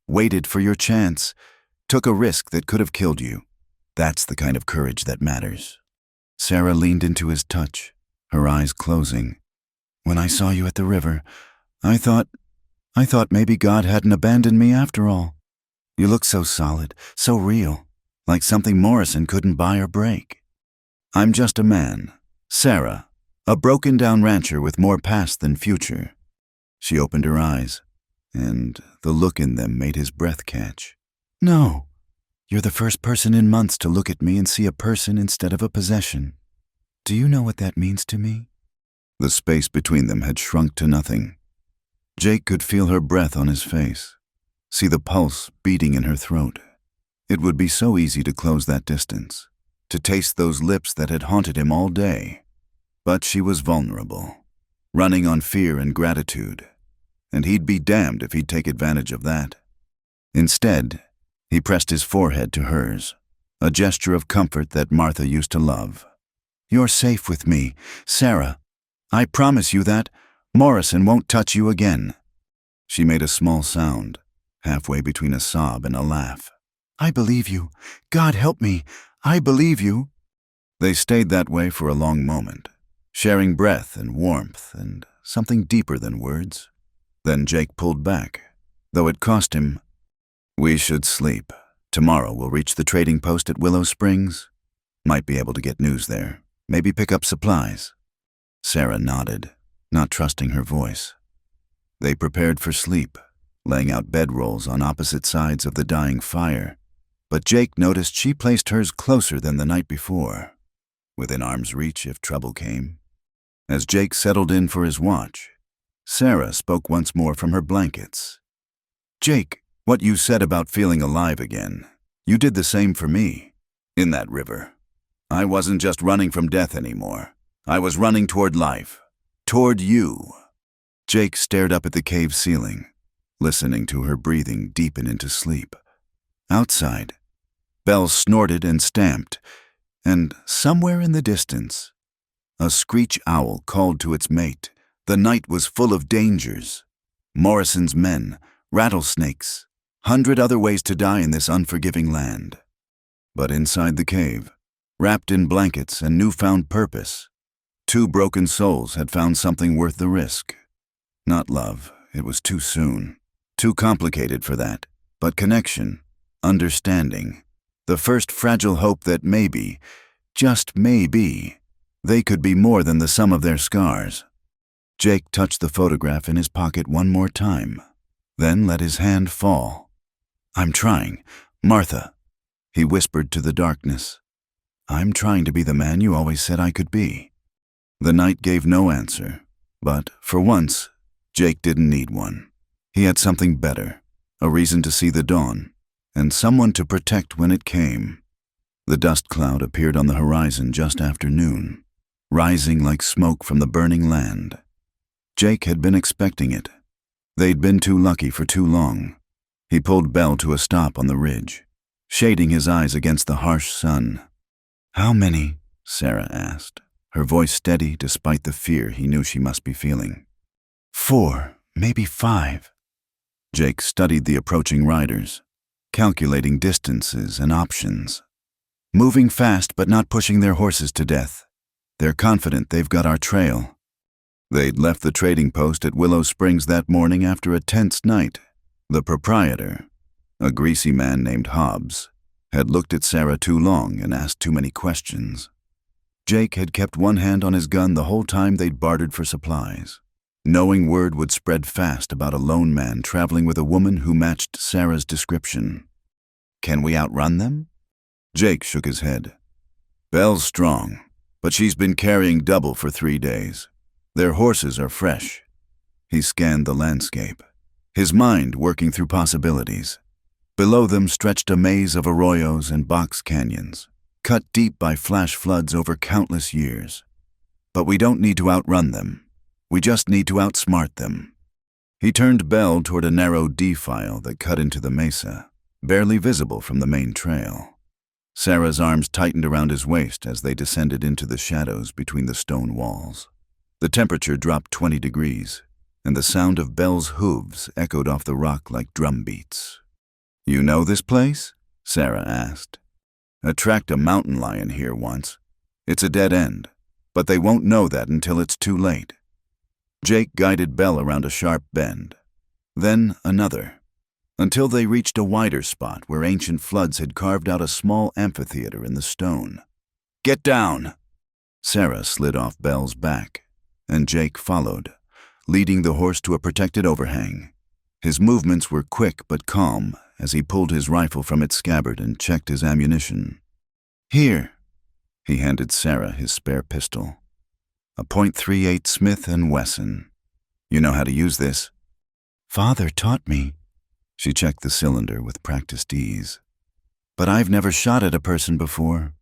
waited for your chance, took a risk that could have killed you. That's the kind of courage that matters." Sarah leaned into his touch, her eyes closing. "When I saw you at the river, I thought maybe God hadn't abandoned me after all. You look so solid, so real, like something Morrison couldn't buy or break." "I'm just a man, Sarah, a broken-down rancher with more past than future." She opened her eyes, and the look in them made his breath catch. "No, you're the first person in months to look at me and see a person instead of a possession. Do you know what that means to me?" The space between them had shrunk to nothing. Jake could feel her breath on his face, see the pulse beating in her throat. It would be so easy to close that distance, to taste those lips that had haunted him all day. But she was vulnerable, running on fear and gratitude, and he'd be damned if he'd take advantage of that. Instead, he pressed his forehead to hers, a gesture of comfort that Martha used to love. "You're safe with me, Sarah. I promise you that. Morrison won't touch you again." She made a small sound, halfway between a sob and a laugh. "I believe you. God help me. I believe you." They stayed that way for a long moment, sharing breath and warmth and something deeper than words. Then Jake pulled back, though it cost him. "We should sleep. Tomorrow we'll reach the trading post at Willow Springs. Might be able to get news there. Maybe pick up supplies." Sarah nodded, not trusting her voice. They prepared for sleep, laying out bedrolls on opposite sides of the dying fire. But Jake noticed she placed hers closer than the night before, within arm's reach if trouble came. As Jake settled in for his watch, Sarah spoke once more from her blankets. "Jake, what you said about feeling alive again, you did the same for me. In that river. I wasn't just running from death anymore. I was running toward life. Toward you." Jake stared up at the cave ceiling, listening to her breathing deepen into sleep. Outside, Belle snorted and stamped, and somewhere in the distance, a screech owl called to its mate. The night was full of dangers. Morrison's men, rattlesnakes, 100 other ways to die in this unforgiving land. But inside the cave, wrapped in blankets and newfound purpose, 2 broken souls had found something worth the risk. Not love, it was too soon. Too complicated for that. But connection, understanding, the first fragile hope that maybe, just maybe, they could be more than the sum of their scars. Jake touched the photograph in his pocket one more time, then let his hand fall. "I'm trying, Martha," he whispered to the darkness. "I'm trying to be the man you always said I could be." The night gave no answer, but, for once, Jake didn't need one. He had something better, a reason to see the dawn, and someone to protect when it came. The dust cloud appeared on the horizon just after noon, rising like smoke from the burning land. Jake had been expecting it. They'd been too lucky for too long. He pulled Belle to a stop on the ridge, shading his eyes against the harsh sun. "How many?" Sarah asked, her voice steady despite the fear he knew she must be feeling. 4, maybe 5. Jake studied the approaching riders, calculating distances and options. Moving fast but not pushing their horses to death. They're confident they've got our trail. They'd left the trading post at Willow Springs that morning after a tense night. The proprietor, a greasy man named Hobbs, had looked at Sarah too long and asked too many questions. Jake had kept one hand on his gun the whole time they'd bartered for supplies, knowing word would spread fast about a lone man traveling with a woman who matched Sarah's description. "Can we outrun them?" Jake shook his head. "Belle's strong, but she's been carrying double for 3 days. Their horses are fresh." He scanned the landscape, his mind working through possibilities. Below them stretched a maze of arroyos and box canyons, cut deep by flash floods over countless years. "But we don't need to outrun them. We just need to outsmart them." He turned Belle toward a narrow defile that cut into the mesa, barely visible from the main trail. Sarah's arms tightened around his waist as they descended into the shadows between the stone walls. The temperature dropped 20 degrees, and the sound of Belle's hooves echoed off the rock like drum beats. "You know this place?" Sarah asked. "I tracked a mountain lion here once. It's a dead end, but they won't know that until it's too late." Jake guided Belle around a sharp bend, then another, until they reached a wider spot where ancient floods had carved out a small amphitheater in the stone. "Get down!" Sarah slid off Belle's back, and Jake followed, leading the horse to a protected overhang. His movements were quick but calm as he pulled his rifle from its scabbard and checked his ammunition. "Here." He handed Sarah his spare pistol. A .38 Smith & Wesson. "You know how to use this?" "Father taught me." She checked the cylinder with practiced ease. "But I've never shot at a person before."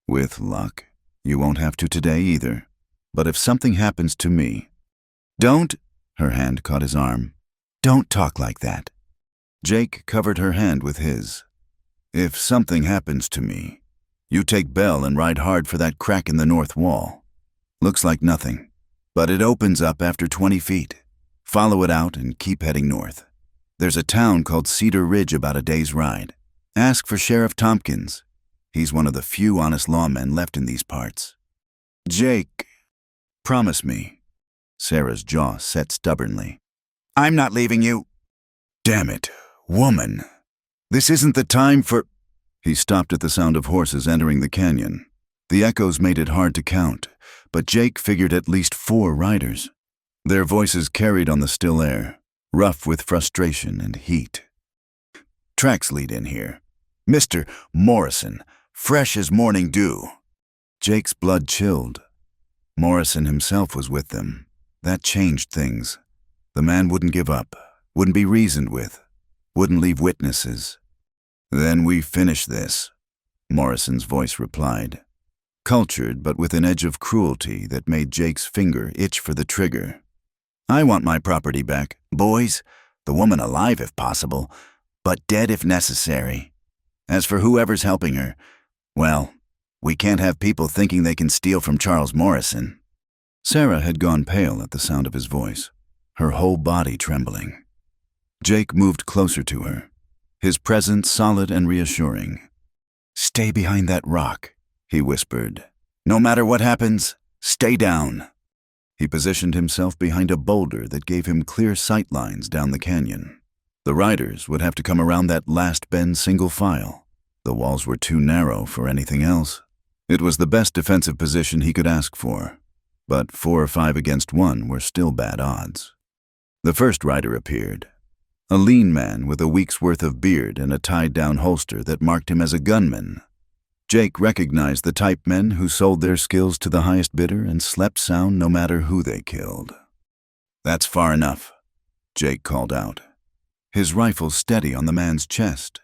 "With luck, you won't have to today either. But if something happens to me—" "Don't—" Her hand caught his arm. "Don't talk like that." Jake covered her hand with his. "If something happens to me, you take Belle and ride hard for that crack in the north wall. Looks like nothing, but it opens up after 20 feet. Follow it out and keep heading north. There's a town called Cedar Ridge about a day's ride. Ask for Sheriff Tompkins. He's one of the few honest lawmen left in these parts." "Jake, promise me." Sarah's jaw set stubbornly. "I'm not leaving you." "Damn it, woman. This isn't the time for—" He stopped at the sound of horses entering the canyon. The echoes made it hard to count, but Jake figured at least 4 riders. Their voices carried on the still air, rough with frustration and heat. "Tracks lead in here. Mr. Morrison, fresh as morning dew." Jake's blood chilled. Morrison himself was with them. That changed things. The man wouldn't give up, wouldn't be reasoned with, wouldn't leave witnesses. "Then we finish this," Morrison's voice replied, cultured but with an edge of cruelty that made Jake's finger itch for the trigger. "I want my property back, boys, the woman alive if possible, but dead if necessary. As for whoever's helping her, well, we can't have people thinking they can steal from Charles Morrison." Sarah had gone pale at the sound of his voice, her whole body trembling. Jake moved closer to her, his presence solid and reassuring. "Stay behind that rock," he whispered. "No matter what happens, stay down." He positioned himself behind a boulder that gave him clear sight lines down the canyon. The riders would have to come around that last bend single file. The walls were too narrow for anything else. It was the best defensive position he could ask for, but 4 or 5 against 1 were still bad odds. The first rider appeared, a lean man with a week's worth of beard and a tied-down holster that marked him as a gunman. Jake recognized the type men who sold their skills to the highest bidder and slept sound no matter who they killed. "That's far enough," Jake called out, his rifle steady on the man's chest.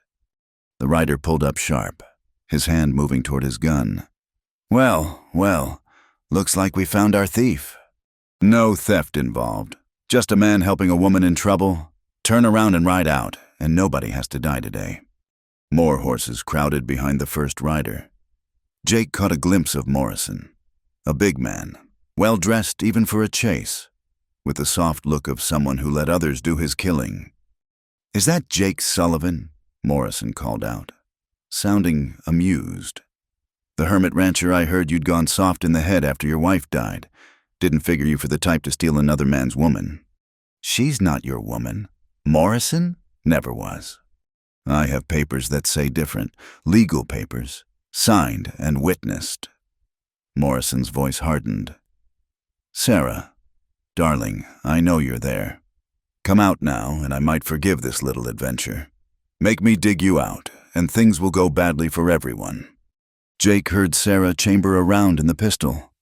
The rider pulled up sharp, his hand moving toward his gun. Well, looks like we found our thief." "No theft involved. Just a man helping a woman in trouble. Turn around and ride out, and nobody has to die today." More horses crowded behind the first rider. Jake caught a glimpse of Morrison, a big man, well-dressed even for a chase, with the soft look of someone who let others do his killing. "Is that Jake Sullivan?" Morrison called out, sounding amused. "The hermit rancher I heard you'd gone soft in the head after your wife died. Didn't figure you for the type to steal another man's woman." "She's not your woman. Morrison never was." "I have papers that say different, legal papers, signed and witnessed." Morrison's voice hardened. "Sarah, darling, I know you're there. Come out now, and I might forgive this little adventure. Make me dig you out, and things will go badly for everyone." Jake heard Sarah chamber around in the pistol.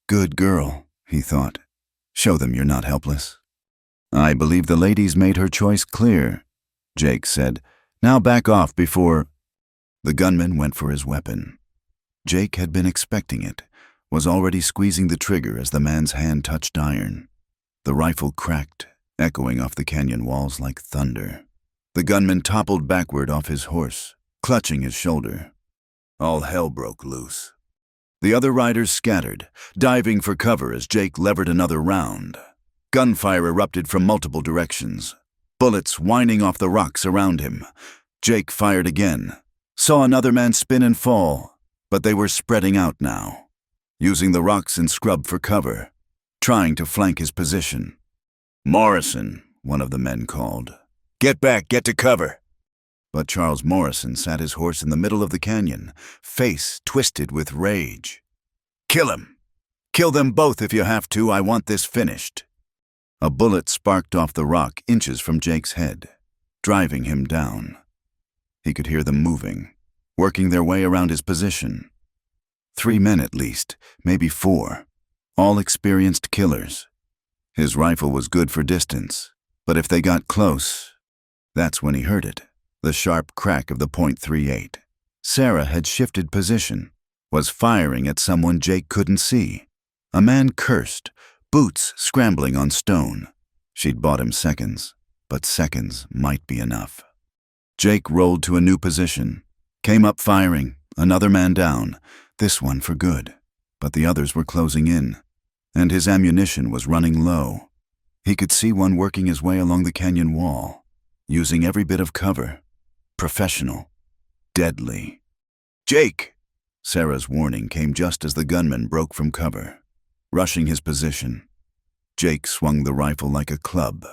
Good girl, he thought. Show them you're not helpless. "I believe the lady's made her choice clear," Jake said. "Now back off before—" The gunman went for his weapon. Jake had been expecting it, was already squeezing the trigger as the man's hand touched iron. The rifle cracked, echoing off the canyon walls like thunder. The gunman toppled backward off his horse, clutching his shoulder. All hell broke loose. The other riders scattered, diving for cover as Jake levered another round. Gunfire erupted from multiple directions, bullets whining off the rocks around him. Jake fired again, saw another man spin and fall, but they were spreading out now, using the rocks and scrub for cover, trying to flank his position. "Morrison," one of the men called. "Get back, get to cover." But Charles Morrison sat his horse in the middle of the canyon, face twisted with rage. "Kill him! Kill them both if you have to. I want this finished." A bullet sparked off the rock inches from Jake's head, driving him down. He could hear them moving, working their way around his position. 3 men at least, maybe 4, all experienced killers. His rifle was good for distance, but if they got close, that's when he heard it, the sharp crack of the .38. Sarah had shifted position, was firing at someone Jake couldn't see. A man cursed, boots scrambling on stone. She'd bought him seconds, but seconds might be enough. Jake rolled to a new position, came up firing, another man down, this one for good. But the others were closing in, and his ammunition was running low. He could see one working his way along the canyon wall, using every bit of cover. Professional. Deadly. "Jake!" Sarah's warning came just as the gunman broke from cover, rushing his position. Jake swung the rifle like a club,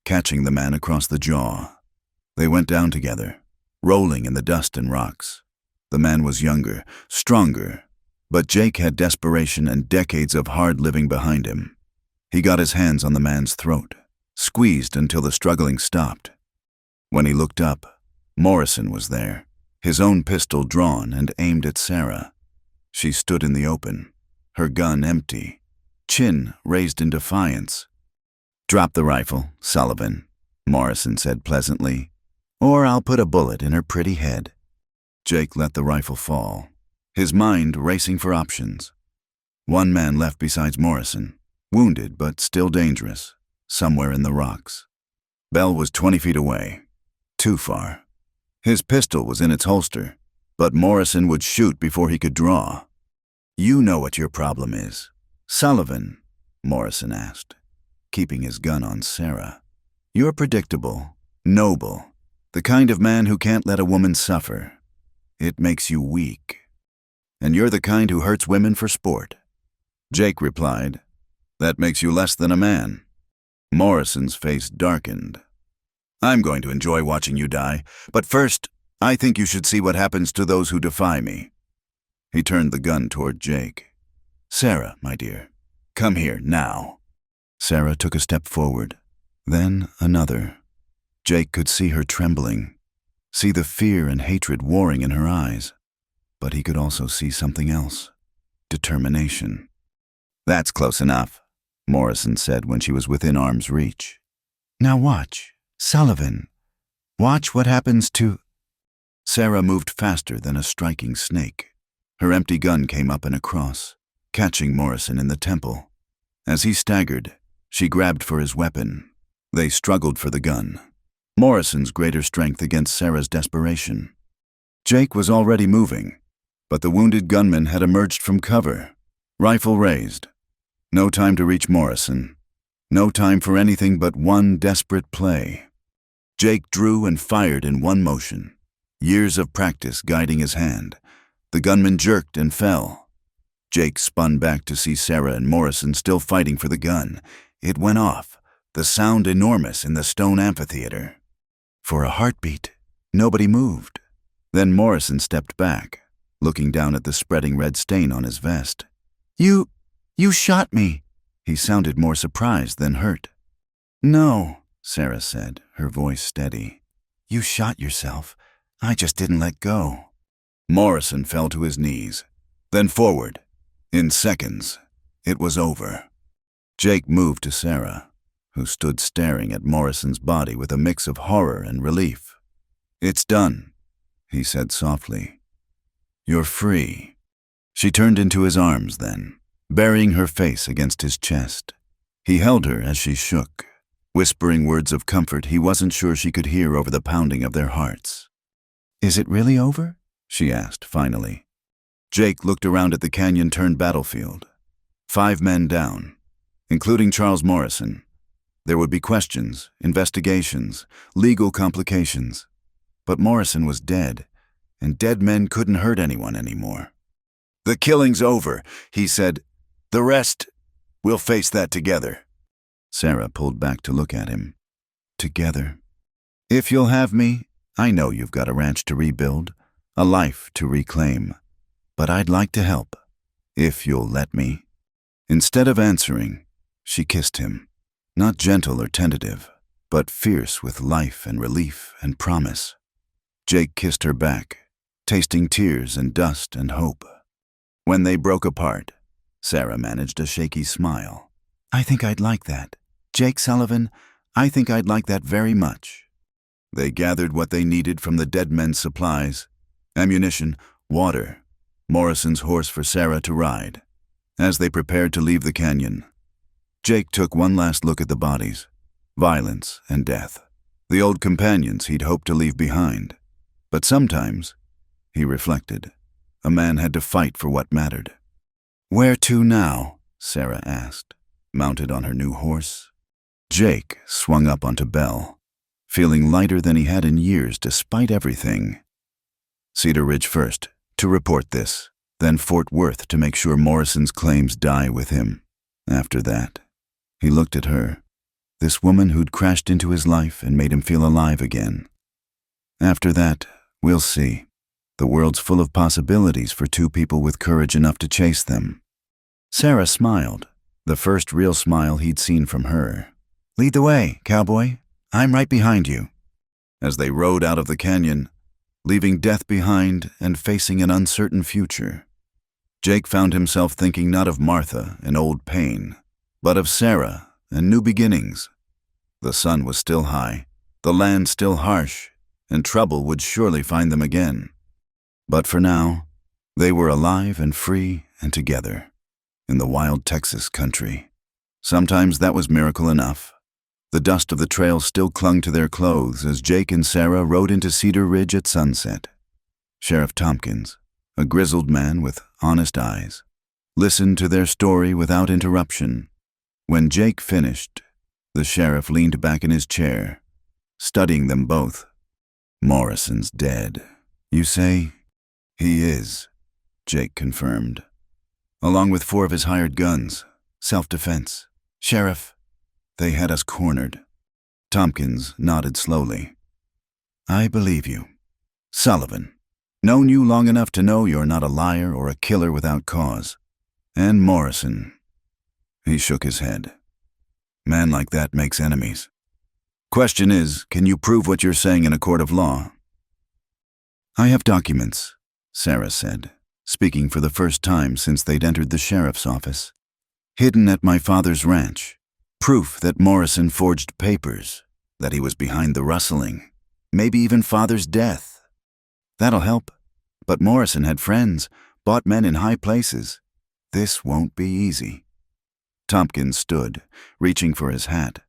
catching the man across the jaw. They went down together, rolling in the dust and rocks. The man was younger, stronger, but Jake had desperation and decades of hard living behind him. He got his hands on the man's throat, squeezed until the struggling stopped. When he looked up, Morrison was there, his own pistol drawn and aimed at Sarah. She stood in the open, her gun empty, chin raised in defiance. "Drop the rifle, Sullivan," Morrison said pleasantly, "or I'll put a bullet in her pretty head." Jake let the rifle fall, his mind racing for options. One man left besides Morrison, wounded but still dangerous, somewhere in the rocks. Bell was 20 feet away, too far. His pistol was in its holster, but Morrison would shoot before he could draw. "You know what your problem is, Sullivan," Morrison asked, keeping his gun on Sarah. "You're predictable, noble, the kind of man who can't let a woman suffer. It makes you weak. And you're the kind who hurts women for sport." Jake replied, "That makes you less than a man." Morrison's face darkened. "I'm going to enjoy watching you die, but first, I think you should see what happens to those who defy me." He turned the gun toward Jake. "Sarah, my dear, come here now." Sarah took a step forward, then another. Jake could see her trembling, see the fear and hatred warring in her eyes, but he could also see something else, determination. "That's close enough," Morrison said when she was within arm's reach. "Now watch, Sullivan. Watch what happens to—" Sarah moved faster than a striking snake. Her empty gun came up and across, catching Morrison in the temple. As he staggered, she grabbed for his weapon. They struggled for the gun, Morrison's greater strength against Sarah's desperation. Jake was already moving, but the wounded gunman had emerged from cover, rifle raised. No time to reach Morrison. No time for anything but one desperate play. Jake drew and fired in one motion, years of practice guiding his hand. The gunman jerked and fell. Jake spun back to see Sarah and Morrison still fighting for the gun. It went off, the sound enormous in the stone amphitheater. For a heartbeat, nobody moved. Then Morrison stepped back, looking down at the spreading red stain on his vest. You shot me." He sounded more surprised than hurt. "No," Sarah said, her voice steady. "You shot yourself. I just didn't let go." Morrison fell to his knees, then forward. In seconds, it was over. Jake moved to Sarah, who stood staring at Morrison's body with a mix of horror and relief. "It's done," he said softly. "You're free." She turned into his arms then, burying her face against his chest. He held her as she shook, whispering words of comfort he wasn't sure she could hear over the pounding of their hearts. "Is it really over?" she asked finally. Jake looked around at the canyon-turned battlefield. 5 men down, including Charles Morrison. There would be questions, investigations, legal complications. But Morrison was dead, and dead men couldn't hurt anyone anymore. "The killing's over," he said. "The rest, we'll face that together." Sarah pulled back to look at him. "Together? If you'll have me, I know you've got a ranch to rebuild, a life to reclaim. But I'd like to help, if you'll let me." Instead of answering, she kissed him, not gentle or tentative, but fierce with life and relief and promise. Jake kissed her back, tasting tears and dust and hope. When they broke apart, Sarah managed a shaky smile. "I think I'd like that. Jake Sullivan, I think I'd like that very much." They gathered what they needed from the dead men's supplies: ammunition, water, Morrison's horse for Sarah to ride. As they prepared to leave the canyon, Jake took one last look at the bodies, violence and death, the old companions he'd hoped to leave behind. But sometimes, he reflected, a man had to fight for what mattered. "Where to now?" Sarah asked, mounted on her new horse. Jake swung up onto Bell, feeling lighter than he had in years despite everything. "Cedar Ridge first, to report this, then Fort Worth to make sure Morrison's claims die with him. After that," he looked at her, this woman who'd crashed into his life and made him feel alive again. "After that, we'll see. The world's full of possibilities for 2 people with courage enough to chase them." Sarah smiled, the first real smile he'd seen from her. "Lead the way, Cowboy. I'm right behind you." As they rode out of the canyon, leaving death behind and facing an uncertain future, Jake found himself thinking not of Martha and old pain, but of Sarah and new beginnings. The sun was still high, the land still harsh, and trouble would surely find them again. But for now, they were alive and free and together, in the wild Texas country. Sometimes that was miracle enough. The dust of the trail still clung to their clothes as Jake and Sarah rode into Cedar Ridge at sunset. Sheriff Tompkins, a grizzled man with honest eyes, listened to their story without interruption. When Jake finished, the sheriff leaned back in his chair, studying them both. "Morrison's dead, you say?" "He is," Jake confirmed. "Along with 4 of his hired guns. Self-defense. Sheriff, they had us cornered." Tompkins nodded slowly. "I believe you. Sullivan, known you long enough to know you're not a liar or a killer without cause. And Morrison." He shook his head. "Man like that makes enemies. Question is, can you prove what you're saying in a court of law?" "I have documents," Sarah said, speaking for the first time since they'd entered the sheriff's office. "Hidden at my father's ranch. Proof that Morrison forged papers, that he was behind the rustling, maybe even father's death. That'll help. But Morrison had friends, bought men in high places. This won't be easy." Tompkins stood, reaching for his hat.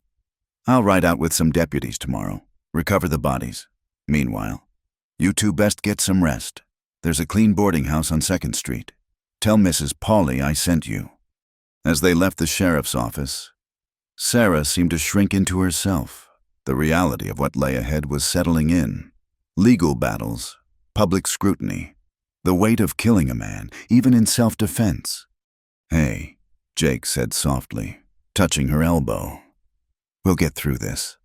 "I'll ride out with some deputies tomorrow, recover the bodies. Meanwhile, you two best get some rest. There's a clean boarding house on 2nd Street. Tell Mrs. Pauley I sent you." As they left the sheriff's office, Sarah seemed to shrink into herself. The reality of what lay ahead was settling in. Legal battles, public scrutiny, the weight of killing a man, even in self-defense. "Hey," Jake said softly, touching her elbow. "We'll get through this."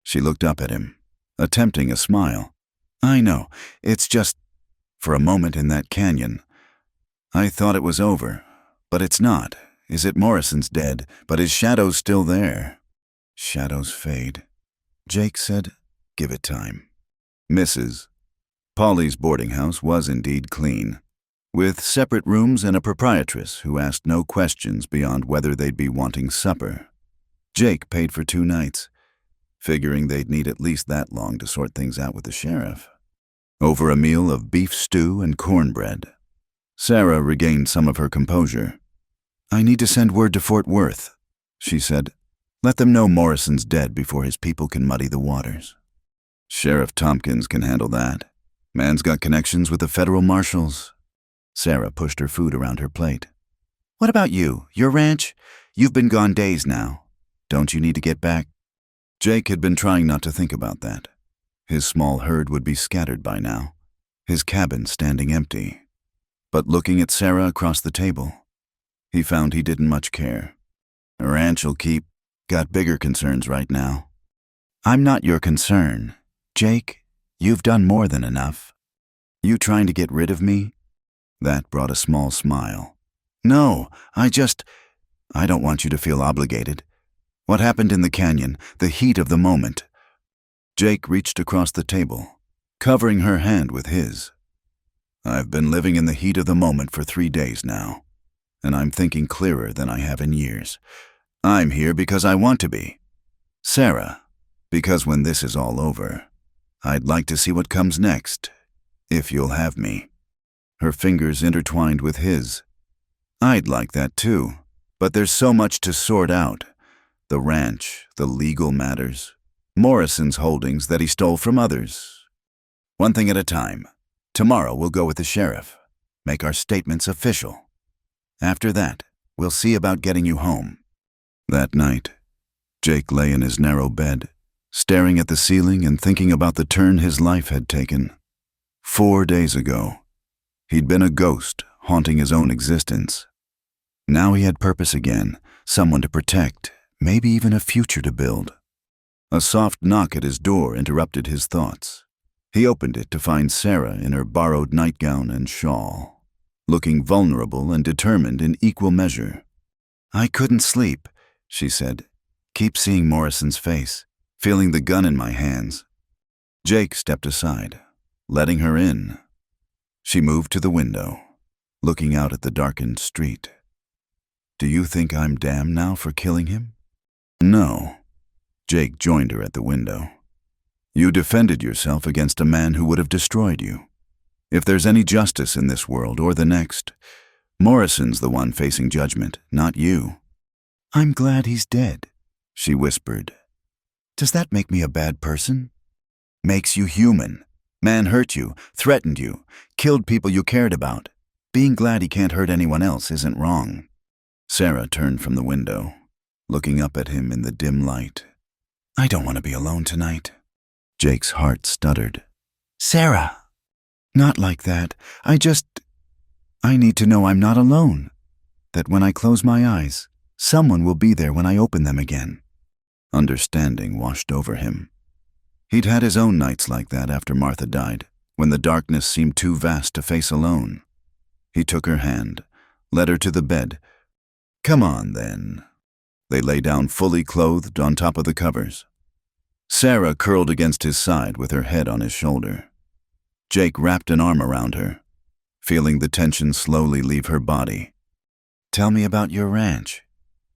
She looked up at him, attempting a smile. "I know, it's just, for a moment in that canyon, I thought it was over, but it's not. Is it? Morrison's dead, but his shadow's still there." "Shadows fade," Jake said. "Give it time." Mrs. Pauley's boarding house was indeed clean, with separate rooms and a proprietress who asked no questions beyond whether they'd be wanting supper. Jake paid for 2 nights, figuring they'd need at least that long to sort things out with the sheriff. Over a meal of beef stew and cornbread, Sarah regained some of her composure. "I need to send word to Fort Worth," she said. "Let them know Morrison's dead before his people can muddy the waters." "Sheriff Tompkins can handle that. Man's got connections with the federal marshals." Sarah pushed her food around her plate. "What about you? Your ranch? You've been gone days now. Don't you need to get back?" Jake had been trying not to think about that. His small herd would be scattered by now, his cabin standing empty. But looking at Sarah across the table, he found he didn't much care. "A ranch'll keep. Got bigger concerns right now." "I'm not your concern. Jake, you've done more than enough." "You trying to get rid of me?" That brought a small smile. "No, I don't want you to feel obligated. What happened in the canyon, the heat of the moment." Jake reached across the table, covering her hand with his. "I've been living in the heat of the moment for 3 days now, and I'm thinking clearer than I have in years. I'm here because I want to be. Sarah, because when this is all over, I'd like to see what comes next, if you'll have me." Her fingers intertwined with his. "I'd like that too, but there's so much to sort out. The ranch, the legal matters, Morrison's holdings that he stole from others. One thing at a time. Tomorrow we'll go with the sheriff, make our statements official. After that, we'll see about getting you home." That night, Jake lay in his narrow bed, staring at the ceiling and thinking about the turn his life had taken. 4 days ago, he'd been a ghost haunting his own existence. Now he had purpose again, someone to protect, maybe even a future to build. A soft knock at his door interrupted his thoughts. He opened it to find Sarah in her borrowed nightgown and shawl, looking vulnerable and determined in equal measure. "I couldn't sleep," she said. "Keep seeing Morrison's face, feeling the gun in my hands." Jake stepped aside, letting her in. She moved to the window. looking out at the darkened street. "Do you think I'm damned now for killing him?" "No." Jake joined her at the window. "You defended yourself against a man who would have destroyed you. If there's any justice in this world or the next, Morrison's the one facing judgment, not you." "I'm glad he's dead," she whispered. "Does that make me a bad person?" "Makes you human. Man hurt you, threatened you, killed people you cared about. Being glad he can't hurt anyone else isn't wrong." Sarah turned from the window, looking up at him in the dim light. "I don't want to be alone tonight." Jake's heart stuttered. "Sarah, not like that. I need to know I'm not alone. That when I close my eyes, someone will be there when I open them again." Understanding washed over him. He'd had his own nights like that after Martha died, when the darkness seemed too vast to face alone. He took her hand, led her to the bed. "Come on, then." They lay down fully clothed on top of the covers. Sarah curled against his side with her head on his shoulder. Jake wrapped an arm around her, feeling the tension slowly leave her body. "Tell me about your ranch,"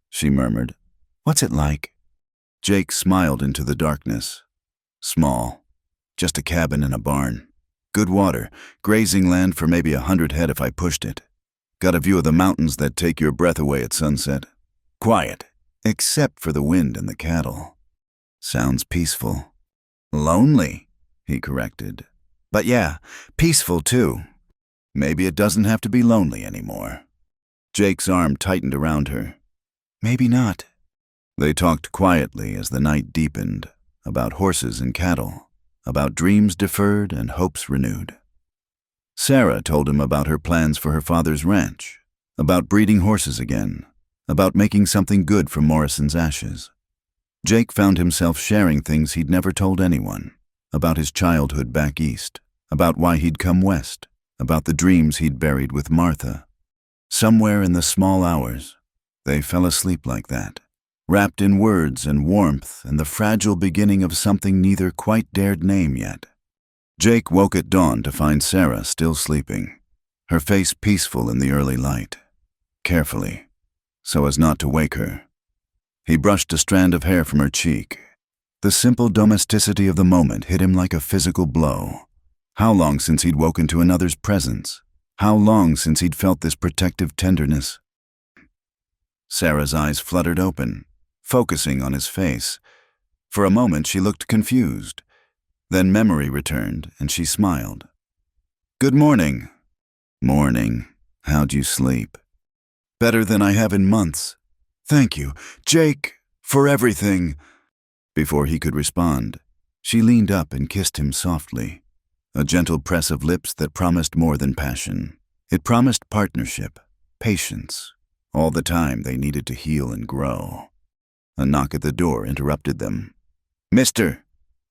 she murmured. "What's it like?" Jake smiled into the darkness. "Small. Just a cabin in a barn. Good water, grazing land for maybe 100 head if I pushed it. Got a view of the mountains that take your breath away at sunset. Quiet, except for the wind and the cattle. Sounds peaceful." "Lonely," he corrected. "But yeah, peaceful too. Maybe it doesn't have to be lonely anymore." Jake's arm tightened around her. "Maybe not." They talked quietly as the night deepened, about horses and cattle, about dreams deferred and hopes renewed. Sarah told him about her plans for her father's ranch, about breeding horses again, about making something good from Morrison's ashes. Jake found himself sharing things he'd never told anyone, about his childhood back east, about why he'd come west, about the dreams he'd buried with Martha. Somewhere in the small hours, they fell asleep like that, wrapped in words and warmth and the fragile beginning of something neither quite dared name yet. Jake woke at dawn to find Sarah still sleeping, her face peaceful in the early light. Carefully, so as not to wake her, he brushed a strand of hair from her cheek. The simple domesticity of the moment hit him like a physical blow. How long since he'd woken to another's presence? How long since he'd felt this protective tenderness? Sarah's eyes fluttered open, focusing on his face. For a moment she looked confused. Then memory returned, and she smiled. "Good morning." "Morning. How'd you sleep?" "Better than I have in months. Thank you, Jake, for everything." Before he could respond, she leaned up and kissed him softly. A gentle press of lips that promised more than passion. It promised partnership, patience, all the time they needed to heal and grow. A knock at the door interrupted them. "Mr.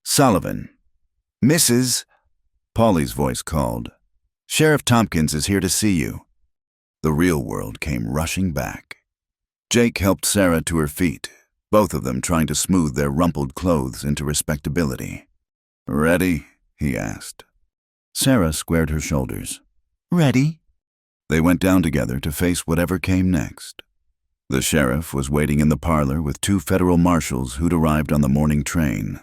Sullivan." "Mrs." Polly's voice called. "Sheriff Tompkins is here to see you." The real world came rushing back. Jake helped Sarah to her feet, both of them trying to smooth their rumpled clothes into respectability. "Ready?" he asked. Sarah squared her shoulders. "Ready?" They went down together to face whatever came next. The sheriff was waiting in the parlor with 2 federal marshals who'd arrived on the morning train.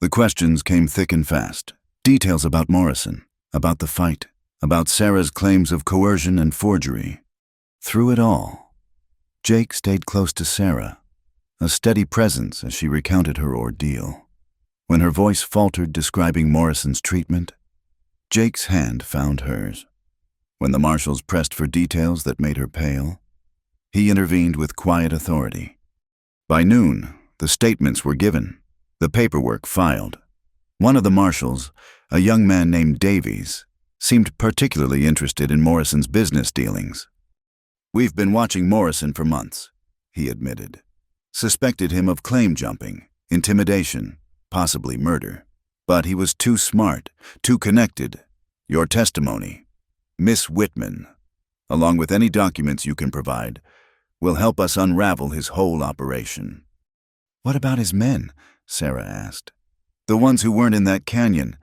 The questions came thick and fast. Details about Morrison, about the fight, about Sarah's claims of coercion and forgery. Through it all, Jake stayed close to Sarah, a steady presence as she recounted her ordeal. When her voice faltered describing Morrison's treatment, Jake's hand found hers. When the marshals pressed for details that made her pale, he intervened with quiet authority. By noon, the statements were given, the paperwork filed. One of the marshals, a young man named Davies, seemed particularly interested in Morrison's business dealings. "We've been watching Morrison for months," he admitted. "Suspected him of claim jumping, intimidation, possibly murder. But he was too smart, too connected. Your testimony, Miss Whitman, along with any documents you can provide, will help us unravel his whole operation." "What about his men?" Sarah asked. "The ones who weren't in that canyon.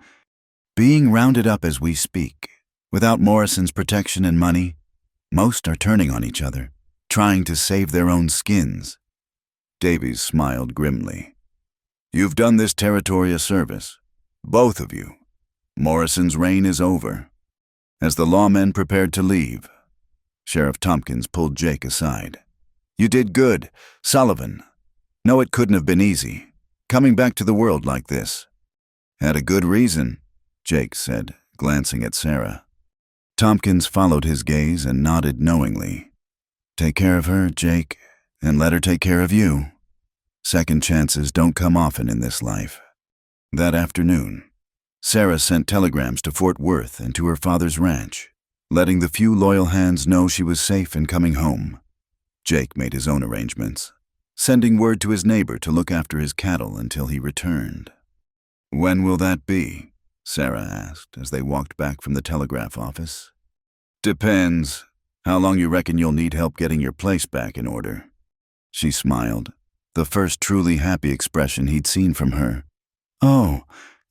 Being rounded up as we speak, without Morrison's protection and money, Most are turning on each other, trying to save their own skins. Davies smiled grimly. You've done this territory a service. Both of you. Morrison's reign is over. As the lawmen prepared to leave, Sheriff Tompkins pulled Jake aside. You did good, Sullivan. No, it couldn't have been easy, coming back to the world like this. Had a good reason, Jake said, glancing at Sarah. Tompkins followed his gaze and nodded knowingly. Take care of her, Jake, and let her take care of you. Second chances don't come often in this life. That afternoon, Sarah sent telegrams to Fort Worth and to her father's ranch, letting the few loyal hands know she was safe and coming home. Jake made his own arrangements, sending word to his neighbor to look after his cattle until he returned. When will that be? Sarah asked as they walked back from the telegraph office. Depends. How long you reckon you'll need help getting your place back in order? She smiled, the first truly happy expression he'd seen from her. Oh,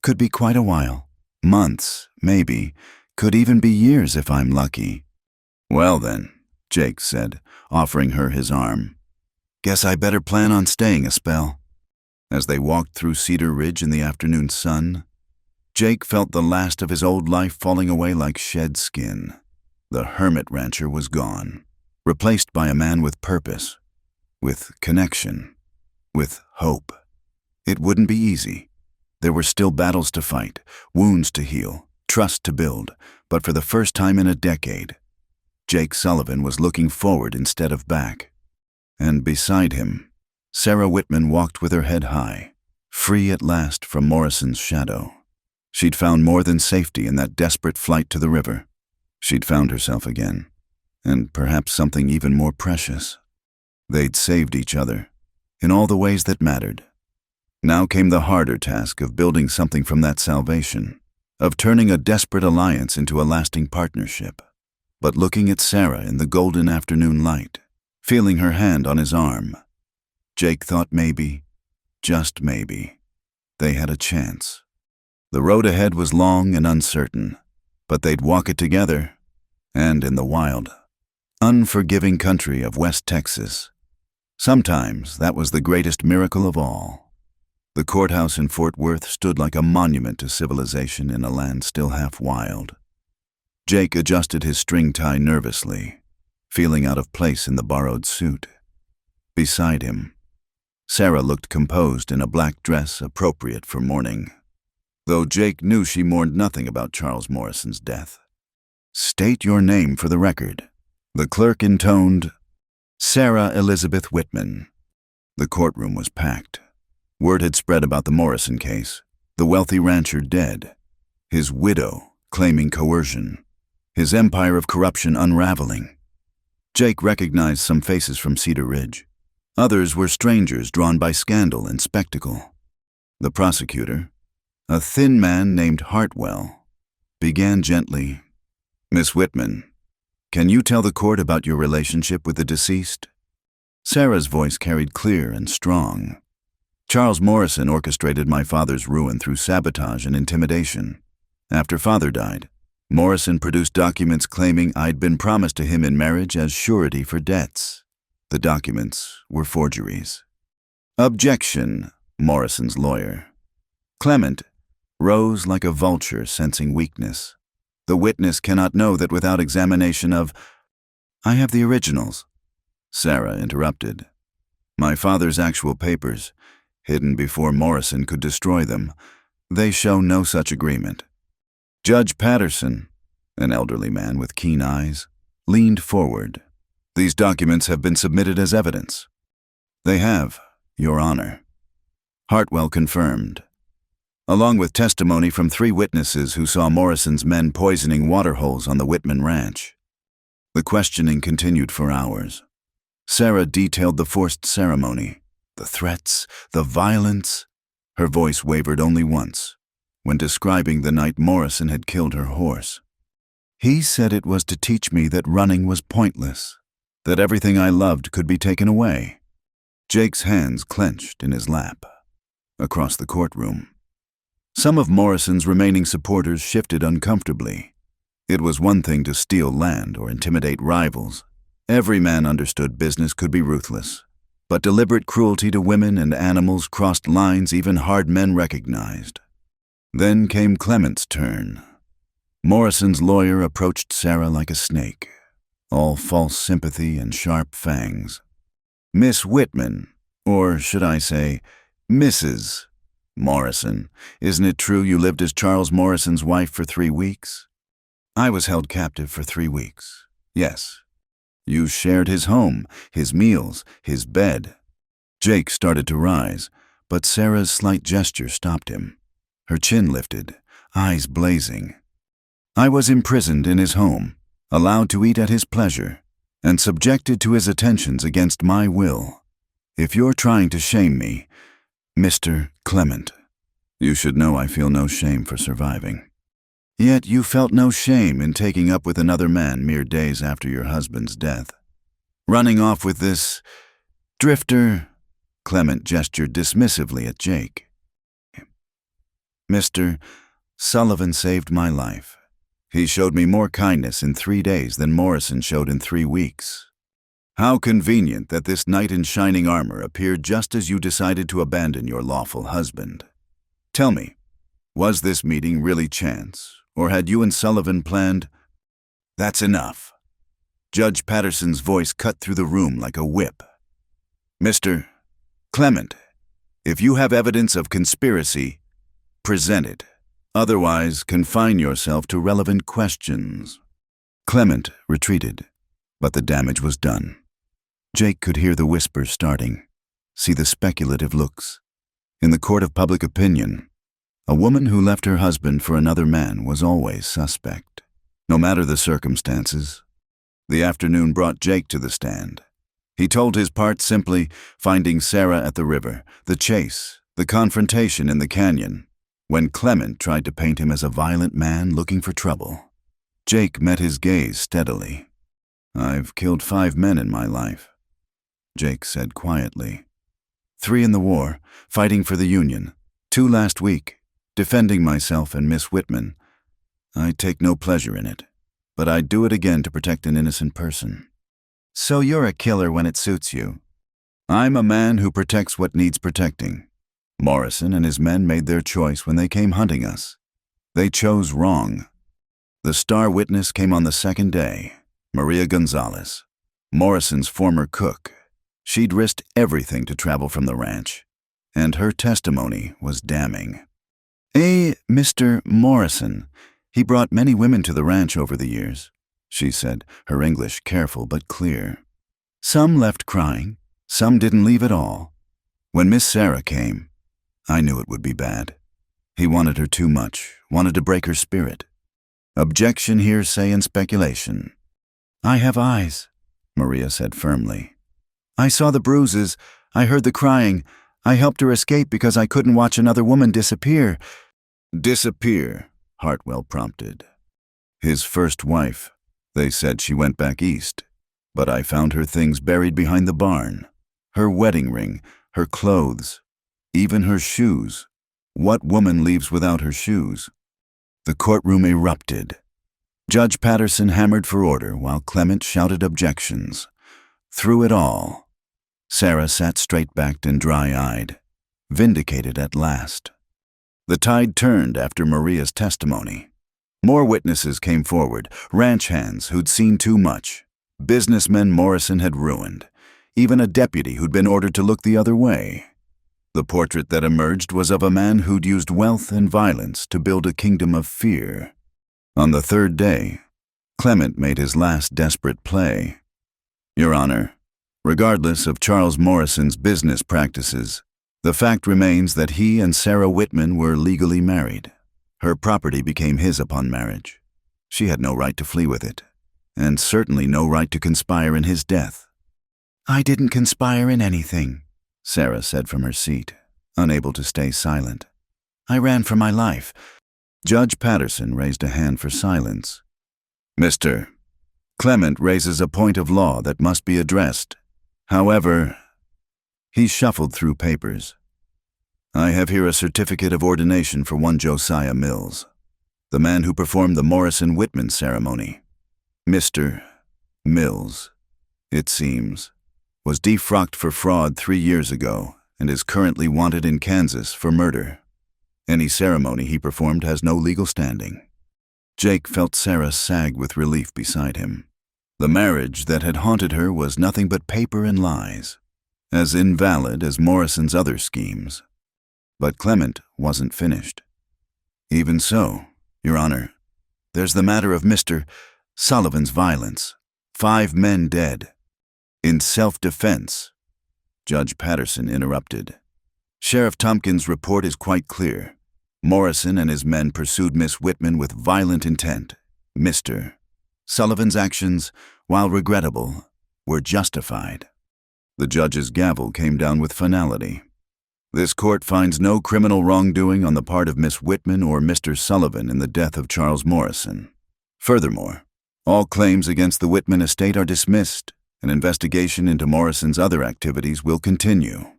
could be quite a while. Months, maybe. Could even be years if I'm lucky. Well then, Jake said, offering her his arm. Guess I better plan on staying a spell. As they walked through Cedar Ridge in the afternoon sun, Jake felt the last of his old life falling away like shed skin. The hermit rancher was gone, replaced by a man with purpose, with connection, with hope. It wouldn't be easy. There were still battles to fight, wounds to heal, trust to build, but for the first time in a decade, Jake Sullivan was looking forward instead of back. And beside him, Sarah Whitman walked with her head high, free at last from Morrison's shadow. She'd found more than safety in that desperate flight to the river. She'd found herself again, and perhaps something even more precious. They'd saved each other, in all the ways that mattered. Now came the harder task of building something from that salvation, of turning a desperate alliance into a lasting partnership. But looking at Sarah in the golden afternoon light, feeling her hand on his arm, Jake thought maybe, just maybe, they had a chance. The road ahead was long and uncertain, but they'd walk it together, and in the wild, unforgiving country of West Texas. Sometimes that was the greatest miracle of all. The courthouse in Fort Worth stood like a monument to civilization in a land still half wild. Jake adjusted his string tie nervously, feeling out of place in the borrowed suit. Beside him, Sarah looked composed in a black dress appropriate for mourning, though Jake knew she mourned nothing about Charles Morrison's death. State your name for the record. The clerk intoned, Sarah Elizabeth Whitman. The courtroom was packed. Word had spread about the Morrison case, the wealthy rancher dead, his widow claiming coercion, his empire of corruption unraveling. Jake recognized some faces from Cedar Ridge. Others were strangers drawn by scandal and spectacle. The prosecutor, a thin man named Hartwell, began gently, Miss Whitman, can you tell the court about your relationship with the deceased? Sarah's voice carried clear and strong. Charles Morrison orchestrated my father's ruin through sabotage and intimidation. After father died, Morrison produced documents claiming I'd been promised to him in marriage as surety for debts. The documents were forgeries. Objection, Morrison's lawyer. Clement rose like a vulture sensing weakness. The witness cannot know that without examination of... I have the originals. Sarah interrupted. My father's actual papers, hidden before Morrison could destroy them, they show no such agreement. Judge Patterson, an elderly man with keen eyes, leaned forward. These documents have been submitted as evidence. They have, Your Honor. Hartwell confirmed. Along with testimony from 3 witnesses who saw Morrison's men poisoning water holes on the Whitman ranch. The questioning continued for hours. Sarah detailed the forced ceremony, the threats, the violence. Her voice wavered only once, when describing the night Morrison had killed her horse. He said it was to teach me that running was pointless, that everything I loved could be taken away. Jake's hands clenched in his lap. Across the courtroom, some of Morrison's remaining supporters shifted uncomfortably. It was one thing to steal land or intimidate rivals. Every man understood business could be ruthless. But deliberate cruelty to women and animals crossed lines even hard men recognized. Then came Clement's turn. Morrison's lawyer approached Sarah like a snake, all false sympathy and sharp fangs. Miss Whitman, or should I say, Mrs. Morrison, isn't it true you lived as Charles Morrison's wife for 3 weeks? I was held captive for 3 weeks, yes. You shared his home, his meals, his bed. Jake started to rise, but Sarah's slight gesture stopped him. Her chin lifted, eyes blazing. I was imprisoned in his home, allowed to eat at his pleasure, and subjected to his attentions against my will. If you're trying to shame me, Mr. Clement, you should know I feel no shame for surviving. Yet you felt no shame in taking up with another man mere days after your husband's death. Running off with this drifter, Clement gestured dismissively at Jake. Mr. Sullivan saved my life. He showed me more kindness in 3 days than Morrison showed in 3 weeks. How convenient that this knight in shining armor appeared just as you decided to abandon your lawful husband. Tell me, was this meeting really chance? Or had you and Sullivan planned? That's enough. Judge Patterson's voice cut through the room like a whip. Mr. Clement, if you have evidence of conspiracy, present it. Otherwise, confine yourself to relevant questions. Clement retreated, but the damage was done. Jake could hear the whispers starting, see the speculative looks. In the court of public opinion, a woman who left her husband for another man was always suspect, no matter the circumstances. The afternoon brought Jake to the stand. He told his part simply, finding Sarah at the river, the chase, the confrontation in the canyon, when Clement tried to paint him as a violent man looking for trouble. Jake met his gaze steadily. I've killed 5 men in my life, Jake said quietly. 3 in the war, fighting for the Union, 2 last week, defending myself and Miss Whitman. I take no pleasure in it, but I'd do it again to protect an innocent person. So you're a killer when it suits you. I'm a man who protects what needs protecting. Morrison and his men made their choice when they came hunting us. They chose wrong. The star witness came on the 2nd day, Maria Gonzalez, Morrison's former cook. She'd risked everything to travel from the ranch, and her testimony was damning. Mr. Morrison, he brought many women to the ranch over the years, she said, her English careful but clear. Some left crying, some didn't leave at all. When Miss Sarah came, I knew it would be bad. He wanted her too much, wanted to break her spirit. Objection, hearsay, and speculation. I have eyes, Maria said firmly. I saw the bruises, I heard the crying. I helped her escape because I couldn't watch another woman disappear. Disappear, Hartwell prompted. His first wife. They said she went back east, but I found her things buried behind the barn. Her wedding ring, her clothes, even her shoes. What woman leaves without her shoes? The courtroom erupted. Judge Patterson hammered for order while Clement shouted objections. Through it all, Sarah sat straight-backed and dry-eyed, vindicated at last. The tide turned after Maria's testimony. More witnesses came forward, ranch hands who'd seen too much, businessmen Morrison had ruined, even a deputy who'd been ordered to look the other way. The portrait that emerged was of a man who'd used wealth and violence to build a kingdom of fear. On the 3rd day, Clement made his last desperate play. Your Honor, regardless of Charles Morrison's business practices, the fact remains that he and Sarah Whitman were legally married. Her property became his upon marriage. She had no right to flee with it, and certainly no right to conspire in his death. I didn't conspire in anything, Sarah said from her seat, unable to stay silent. I ran for my life. Judge Patterson raised a hand for silence. Mr. Clement raises a point of law that must be addressed. However, he shuffled through papers. I have here a certificate of ordination for one Josiah Mills. the man who performed the Morrison-Whitman ceremony. Mr. Mills, it seems, was defrocked for fraud 3 years ago and is currently wanted in Kansas for murder. Any ceremony he performed has no legal standing. Jake felt Sarah sag with relief beside him. The marriage that had haunted her was nothing but paper and lies, as invalid as Morrison's other schemes. But Clement wasn't finished. Even so, Your Honor, there's the matter of Mr. Sullivan's violence. 5 men dead. In self-defense. Judge Patterson interrupted. Sheriff Tompkins' report is quite clear. Morrison and his men pursued Miss Whitman with violent intent. Mr. Sullivan's actions, while regrettable, were justified. The judge's gavel came down with finality. This court finds no criminal wrongdoing on the part of Miss Whitman or Mr. Sullivan in the death of Charles Morrison. Furthermore, all claims against the Whitman estate are dismissed. An investigation into Morrison's other activities will continue.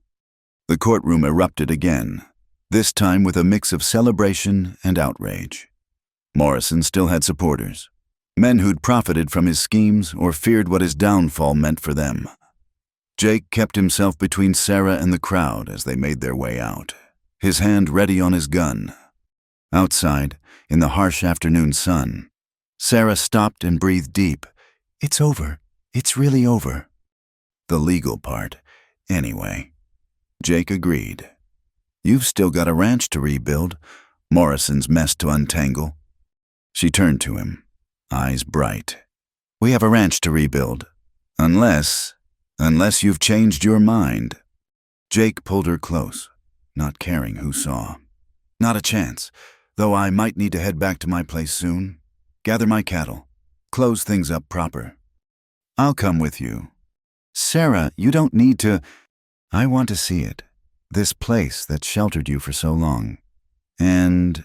The courtroom erupted again, this time with a mix of celebration and outrage. Morrison still had supporters, men who'd profited from his schemes or feared what his downfall meant for them. Jake kept himself between Sarah and the crowd as they made their way out, his hand ready on his gun. Outside, in the harsh afternoon sun, Sarah stopped and breathed deep. "It's over. It's really over." The legal part, anyway. Jake agreed. "You've still got a ranch to rebuild, Morrison's mess to untangle." She turned to him, eyes bright. "We have a ranch to rebuild. Unless you've changed your mind." Jake pulled her close, not caring who saw. "Not a chance, though I might need to head back to my place soon. Gather my cattle. Close things up proper." "I'll come with you." "Sarah, you don't need to." "I want to see it. This place that sheltered you for so long. And..."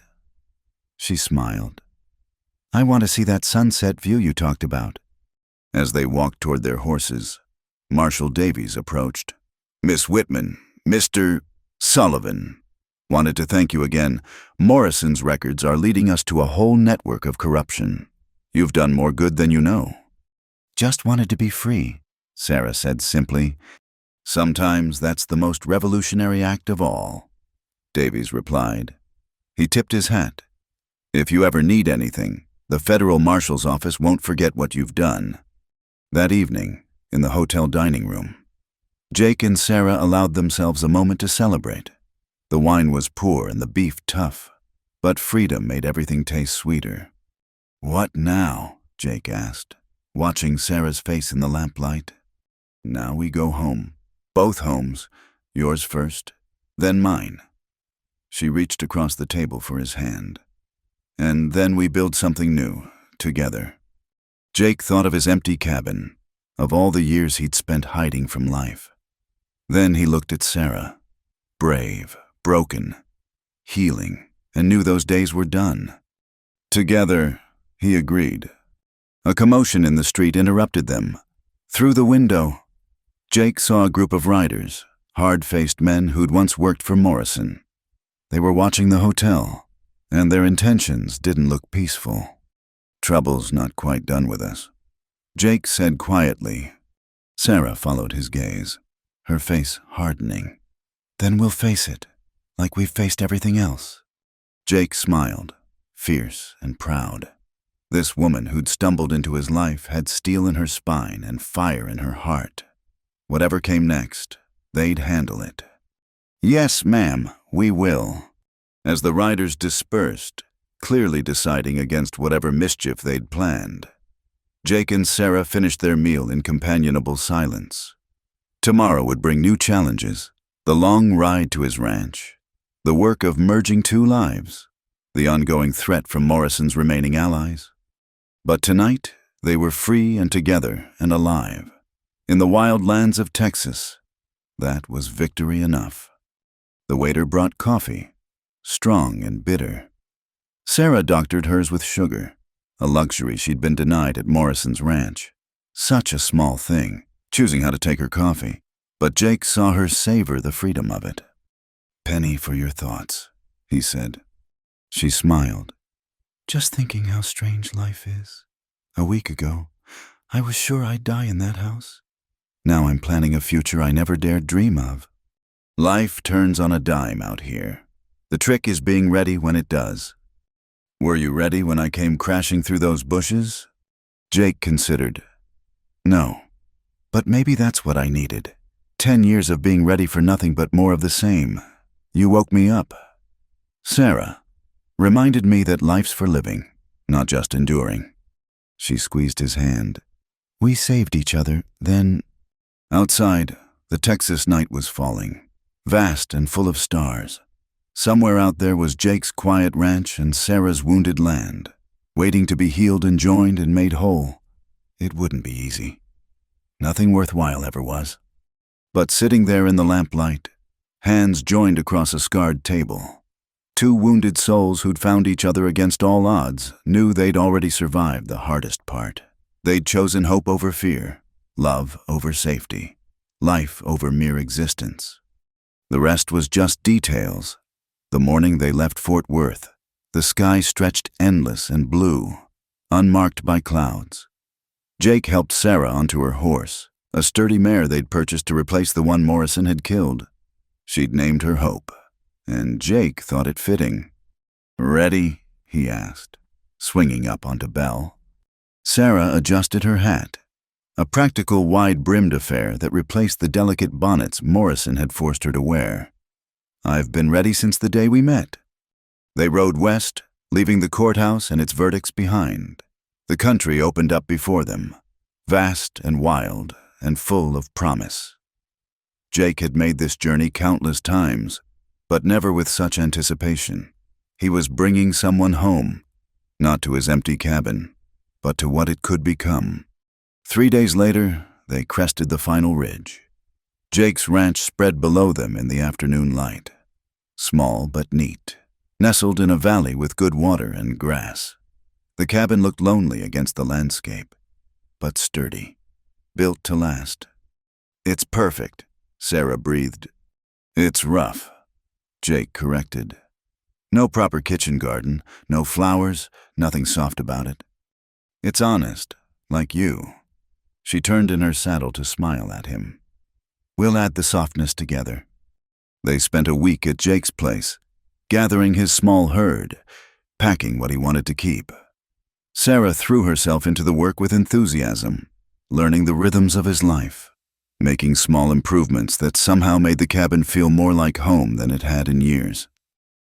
She smiled. "I want to see that sunset view you talked about." As they walked toward their horses, Marshal Davies approached. "Miss Whitman, Mr. Sullivan, wanted to thank you again. Morrison's records are leading us to a whole network of corruption. You've done more good than you know." "Just wanted to be free," Sarah said simply. "Sometimes that's the most revolutionary act of all," Davies replied. He tipped his hat. "If you ever need anything, the federal marshal's office won't forget what you've done." That evening, in the hotel dining room, Jake and Sarah allowed themselves a moment to celebrate. The wine was poor and the beef tough, but freedom made everything taste sweeter. "What now?" Jake asked, watching Sarah's face in the lamplight. "Now we go home. Both homes, yours first, then mine." She reached across the table for his hand. "And then we build something new, together." Jake thought of his empty cabin, of all the years he'd spent hiding from life. Then he looked at Sarah, brave, broken, healing, and knew those days were done. Together, he agreed. A commotion in the street interrupted them. Through the window, Jake saw a group of riders, hard-faced men who'd once worked for Morrison. They were watching the hotel, and their intentions didn't look peaceful. "Trouble's not quite done with us," Jake said quietly. Sarah followed his gaze, her face hardening. "Then we'll face it, like we've faced everything else." Jake smiled, fierce and proud. This woman who'd stumbled into his life had steel in her spine and fire in her heart. Whatever came next, they'd handle it. "Yes, ma'am, we will." As the riders dispersed, clearly deciding against whatever mischief they'd planned, Jake and Sarah finished their meal in companionable silence. Tomorrow would bring new challenges, the long ride to his ranch, the work of merging 2 lives, the ongoing threat from Morrison's remaining allies. But tonight, they were free and together and alive. In the wild lands of Texas, that was victory enough. The waiter brought coffee, strong and bitter. Sarah doctored hers with sugar, a luxury she'd been denied at Morrison's ranch. Such a small thing, choosing how to take her coffee, but Jake saw her savor the freedom of it. "Penny for your thoughts," he said. She smiled. Just thinking how strange life is. A week ago, I was sure I'd die in that house. Now I'm planning a future I never dared dream of. Life turns on a dime out here. The trick is being ready when it does. Were you ready when I came crashing through those bushes? Jake considered. No, but maybe that's what I needed. 10 years of being ready for nothing but more of the same. You woke me up. Sarah reminded me that life's for living, not just enduring. She squeezed his hand. We saved each other, then... Outside, the Texas night was falling, vast and full of stars. Somewhere out there was Jake's quiet ranch and Sarah's wounded land, waiting to be healed and joined and made whole. It wouldn't be easy. Nothing worthwhile ever was. But sitting there in the lamplight, hands joined across a scarred table, two wounded souls who'd found each other against all odds knew they'd already survived the hardest part. They'd chosen hope over fear, love over safety, life over mere existence. The rest was just details. The morning they left Fort Worth, the sky stretched endless and blue, unmarked by clouds. Jake helped Sarah onto her horse, a sturdy mare they'd purchased to replace the one Morrison had killed. She'd named her Hope, and Jake thought it fitting. Ready? He asked, swinging up onto Belle. Sarah adjusted her hat, a practical wide-brimmed affair that replaced the delicate bonnets Morrison had forced her to wear. I've been ready since the day we met. They rode west, leaving the courthouse and its verdicts behind. The country opened up before them, vast and wild and full of promise. Jake had made this journey countless times, but never with such anticipation. He was bringing someone home, not to his empty cabin, but to what it could become. 3 days later, they crested the final ridge. Jake's ranch spread below them in the afternoon light, small but neat, nestled in a valley with good water and grass. The cabin looked lonely against the landscape, but sturdy, built to last. It's perfect, Sarah breathed. It's rough, Jake corrected. No proper kitchen garden, no flowers, nothing soft about it. It's honest, like you. She turned in her saddle to smile at him. We'll add the softness together. They spent a week at Jake's place, gathering his small herd, packing what he wanted to keep. Sarah threw herself into the work with enthusiasm, learning the rhythms of his life, making small improvements that somehow made the cabin feel more like home than it had in years.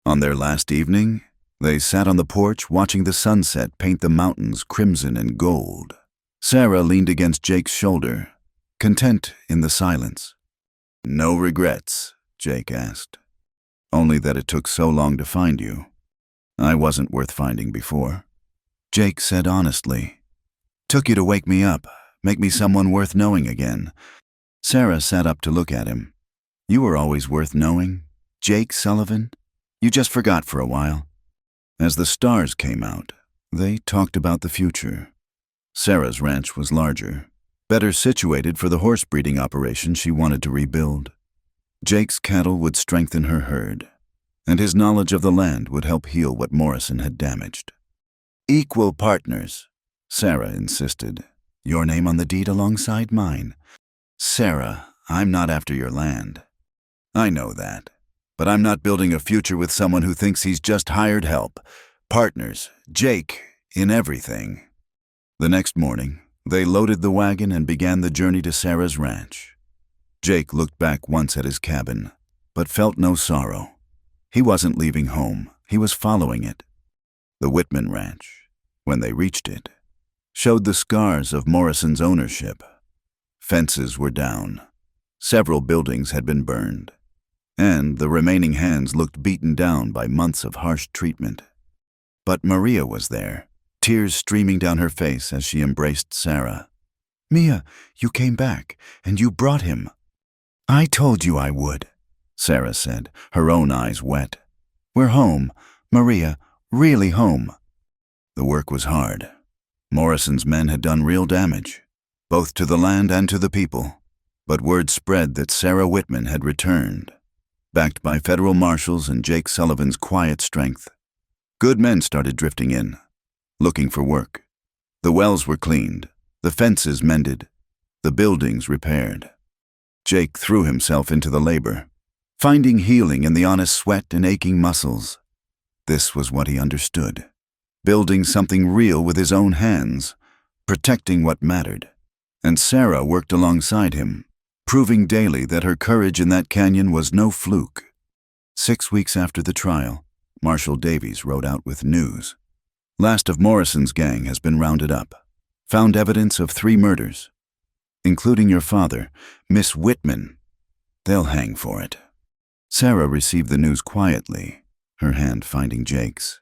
On their last evening, they sat on the porch watching the sunset paint the mountains crimson and gold. Sarah leaned against Jake's shoulder, content in the silence. No regrets, Jake asked. Only that it took so long to find you. I wasn't worth finding before. Jake said honestly. Took you to wake me up, make me someone worth knowing again. Sarah sat up to look at him. You were always worth knowing, Jake Sullivan. You just forgot for a while. As the stars came out, they talked about the future. Sarah's ranch was larger, better situated for the horse breeding operation she wanted to rebuild. Jake's cattle would strengthen her herd, and his knowledge of the land would help heal what Morrison had damaged. Equal partners, Sarah insisted. Your name on the deed alongside mine. Sarah, I'm not after your land. I know that, but I'm not building a future with someone who thinks he's just hired help. Partners, Jake, in everything. The next morning, they loaded the wagon and began the journey to Sarah's ranch. Jake looked back once at his cabin, but felt no sorrow. He wasn't leaving home, he was following it. The Whitman Ranch, when they reached it, showed the scars of Morrison's ownership. Fences were down, several buildings had been burned, and the remaining hands looked beaten down by months of harsh treatment. But Maria was there, tears streaming down her face as she embraced Sarah. Mia, you came back, and you brought him. I told you I would, Sarah said, her own eyes wet. We're home, Maria, really home. The work was hard. Morrison's men had done real damage, both to the land and to the people. But word spread that Sarah Whitman had returned, backed by federal marshals and Jake Sullivan's quiet strength. Good men started drifting in, looking for work. The wells were cleaned, the fences mended, the buildings repaired. Jake threw himself into the labor, finding healing in the honest sweat and aching muscles. This was what he understood, building something real with his own hands, protecting what mattered. And Sarah worked alongside him, proving daily that her courage in that canyon was no fluke. 6 weeks after the trial, Marshal Davies rode out with news. Last of Morrison's gang has been rounded up. Found evidence of 3 murders, including your father, Miss Whitman. They'll hang for it. Sarah received the news quietly, her hand finding Jake's.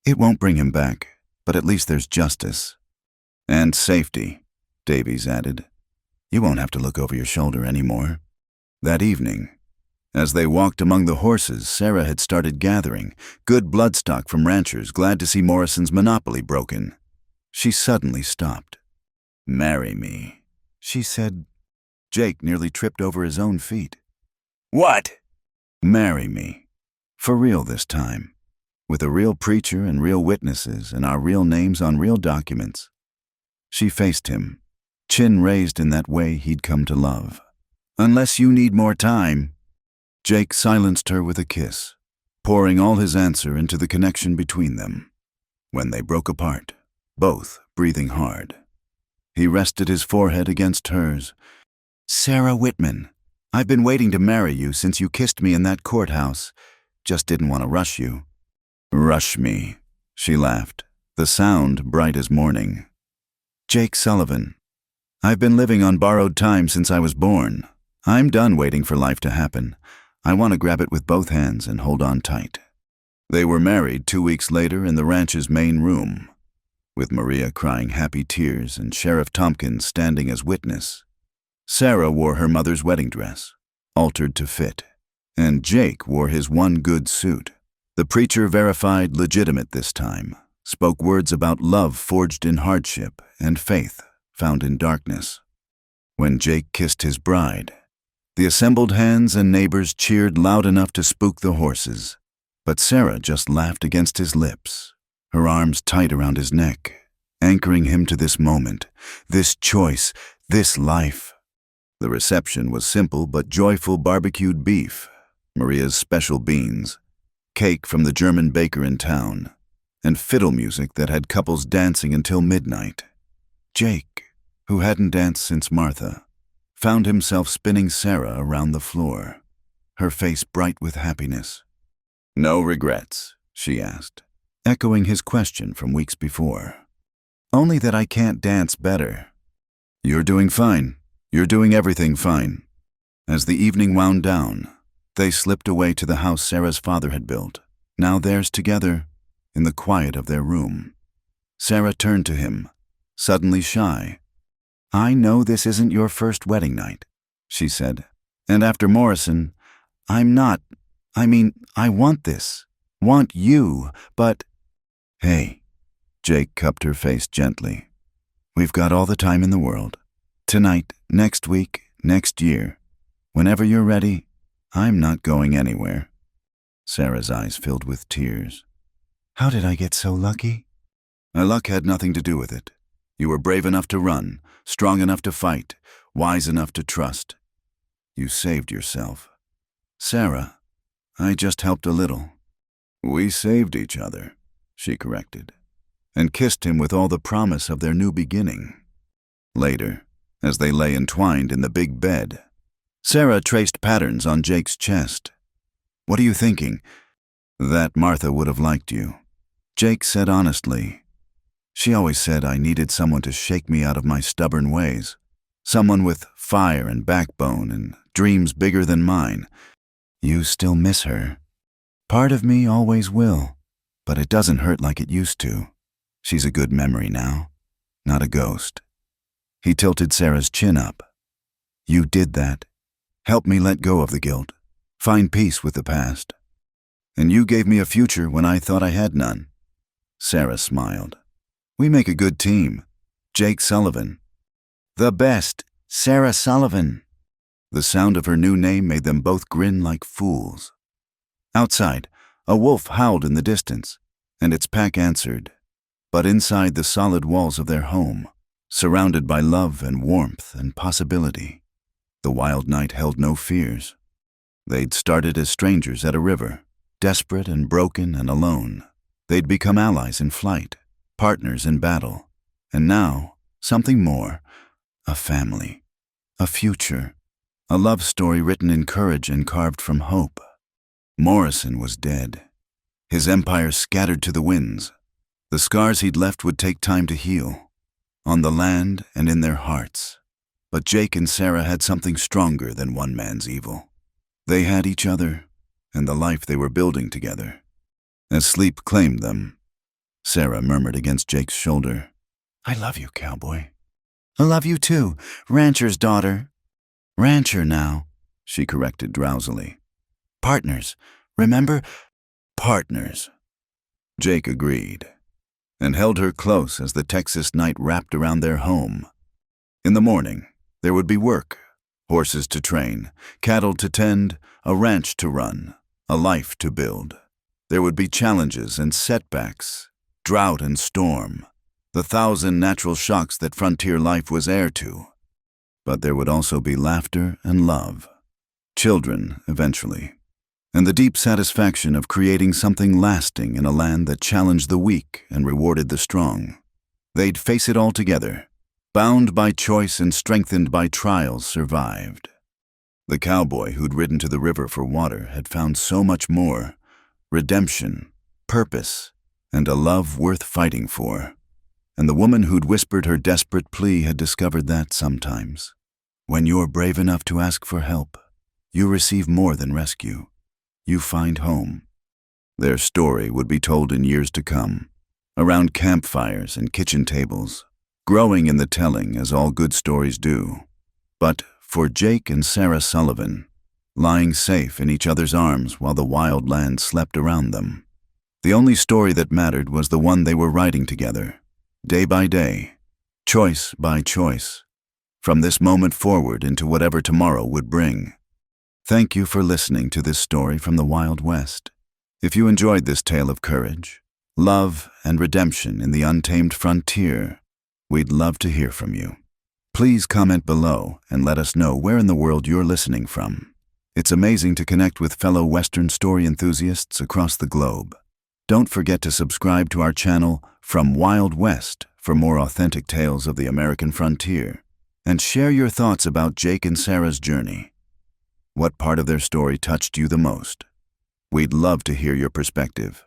It won't bring him back, but at least there's justice. And safety, Davies added. You won't have to look over your shoulder anymore. That evening, as they walked among the horses Sarah had started gathering, good bloodstock from ranchers glad to see Morrison's monopoly broken, she suddenly stopped. Marry me, she said. Jake nearly tripped over his own feet. What? Marry me. For real this time. With a real preacher and real witnesses and our real names on real documents. She faced him, chin raised in that way he'd come to love. Unless you need more time. Jake silenced her with a kiss, pouring all his answer into the connection between them. When they broke apart, both breathing hard, he rested his forehead against hers. Sarah Whitman, I've been waiting to marry you since you kissed me in that courthouse. Just didn't want to rush you. Rush me, she laughed, the sound bright as morning. Jake Sullivan, I've been living on borrowed time since I was born. I'm done waiting for life to happen. I want to grab it with both hands and hold on tight. They were married 2 weeks later in the ranch's main room, with Maria crying happy tears and Sheriff Tompkins standing as witness. Sarah wore her mother's wedding dress, altered to fit, and Jake wore his one good suit. The preacher verified legitimate this time, spoke words about love forged in hardship and faith found in darkness. When Jake kissed his bride, the assembled hands and neighbors cheered loud enough to spook the horses, but Sarah just laughed against his lips, her arms tight around his neck, anchoring him to this moment, this choice, this life. The reception was simple but joyful barbecued beef, Maria's special beans, cake from the German baker in town, and fiddle music that had couples dancing until midnight. Jake, who hadn't danced since Martha, found himself spinning Sarah around the floor, her face bright with happiness. No regrets, she asked, echoing his question from weeks before. Only that I can't dance better. You're doing fine. You're doing everything fine. As the evening wound down, they slipped away to the house Sarah's father had built, now theirs together, in the quiet of their room. Sarah turned to him, suddenly shy. I know this isn't your first wedding night, she said. And after Morrison, I want this. Want you, but... Hey, Jake cupped her face gently. We've got all the time in the world. Tonight, next week, next year. Whenever you're ready, I'm not going anywhere. Sarah's eyes filled with tears. How did I get so lucky? My luck had nothing to do with it. You were brave enough to run, strong enough to fight, wise enough to trust. You saved yourself. Sarah, I just helped a little. We saved each other, she corrected, and kissed him with all the promise of their new beginning. Later, as they lay entwined in the big bed, Sarah traced patterns on Jake's chest. What are you thinking? That Martha would have liked you. Jake said honestly. She always said I needed someone to shake me out of my stubborn ways. Someone with fire and backbone and dreams bigger than mine. You still miss her. Part of me always will, but it doesn't hurt like it used to. She's a good memory now, not a ghost. He tilted Sarah's chin up. You did that. Helped me let go of the guilt, find peace with the past. And you gave me a future when I thought I had none. Sarah smiled. We make a good team. Jake Sullivan. The best, Sarah Sullivan. The sound of her new name made them both grin like fools. Outside, a wolf howled in the distance, and its pack answered. but inside the solid walls of their home, surrounded by love and warmth and possibility, the wild night held no fears. They'd started as strangers at a river, desperate and broken and alone. They'd become allies in flight, partners in battle, and now, something more, a family, a future, a love story written in courage and carved from hope. Morrison was dead, his empire scattered to the winds. The scars he'd left would take time to heal, on the land and in their hearts. But Jake and Sarah had something stronger than one man's evil. They had each other and the life they were building together. As sleep claimed them, Sarah murmured against Jake's shoulder, "I love you, Cowboy." "I love you too, rancher's daughter." "Rancher now," she corrected drowsily. "Partners, remember? Partners." Jake agreed, and held her close as the Texas night wrapped around their home. In the morning, there would be work, horses to train, cattle to tend, a ranch to run, a life to build. There would be challenges and setbacks, drought and storm, the 1,000 natural shocks that frontier life was heir to. But there would also be laughter and love, children eventually, and the deep satisfaction of creating something lasting in a land that challenged the weak and rewarded the strong. They'd face it all together, bound by choice and strengthened by trials, survived. The cowboy who'd ridden to the river for water had found so much more: redemption, purpose, and a love worth fighting for. And the woman who'd whispered her desperate plea had discovered that sometimes, when you're brave enough to ask for help, you receive more than rescue. You find home. Their story would be told in years to come, around campfires and kitchen tables, growing in the telling as all good stories do. But for Jake and Sarah Sullivan, lying safe in each other's arms while the wild land slept around them, the only story that mattered was the one they were writing together, day by day, choice by choice, from this moment forward into whatever tomorrow would bring. Thank you for listening to this story from the Wild West. If you enjoyed this tale of courage, love, and redemption in the untamed frontier, we'd love to hear from you. Please comment below and let us know where in the world you're listening from. It's amazing to connect with fellow Western story enthusiasts across the globe. Don't forget to subscribe to our channel From Wild West for more authentic tales of the American frontier, and share your thoughts about Jake and Sarah's journey. What part of their story touched you the most? We'd love to hear your perspective.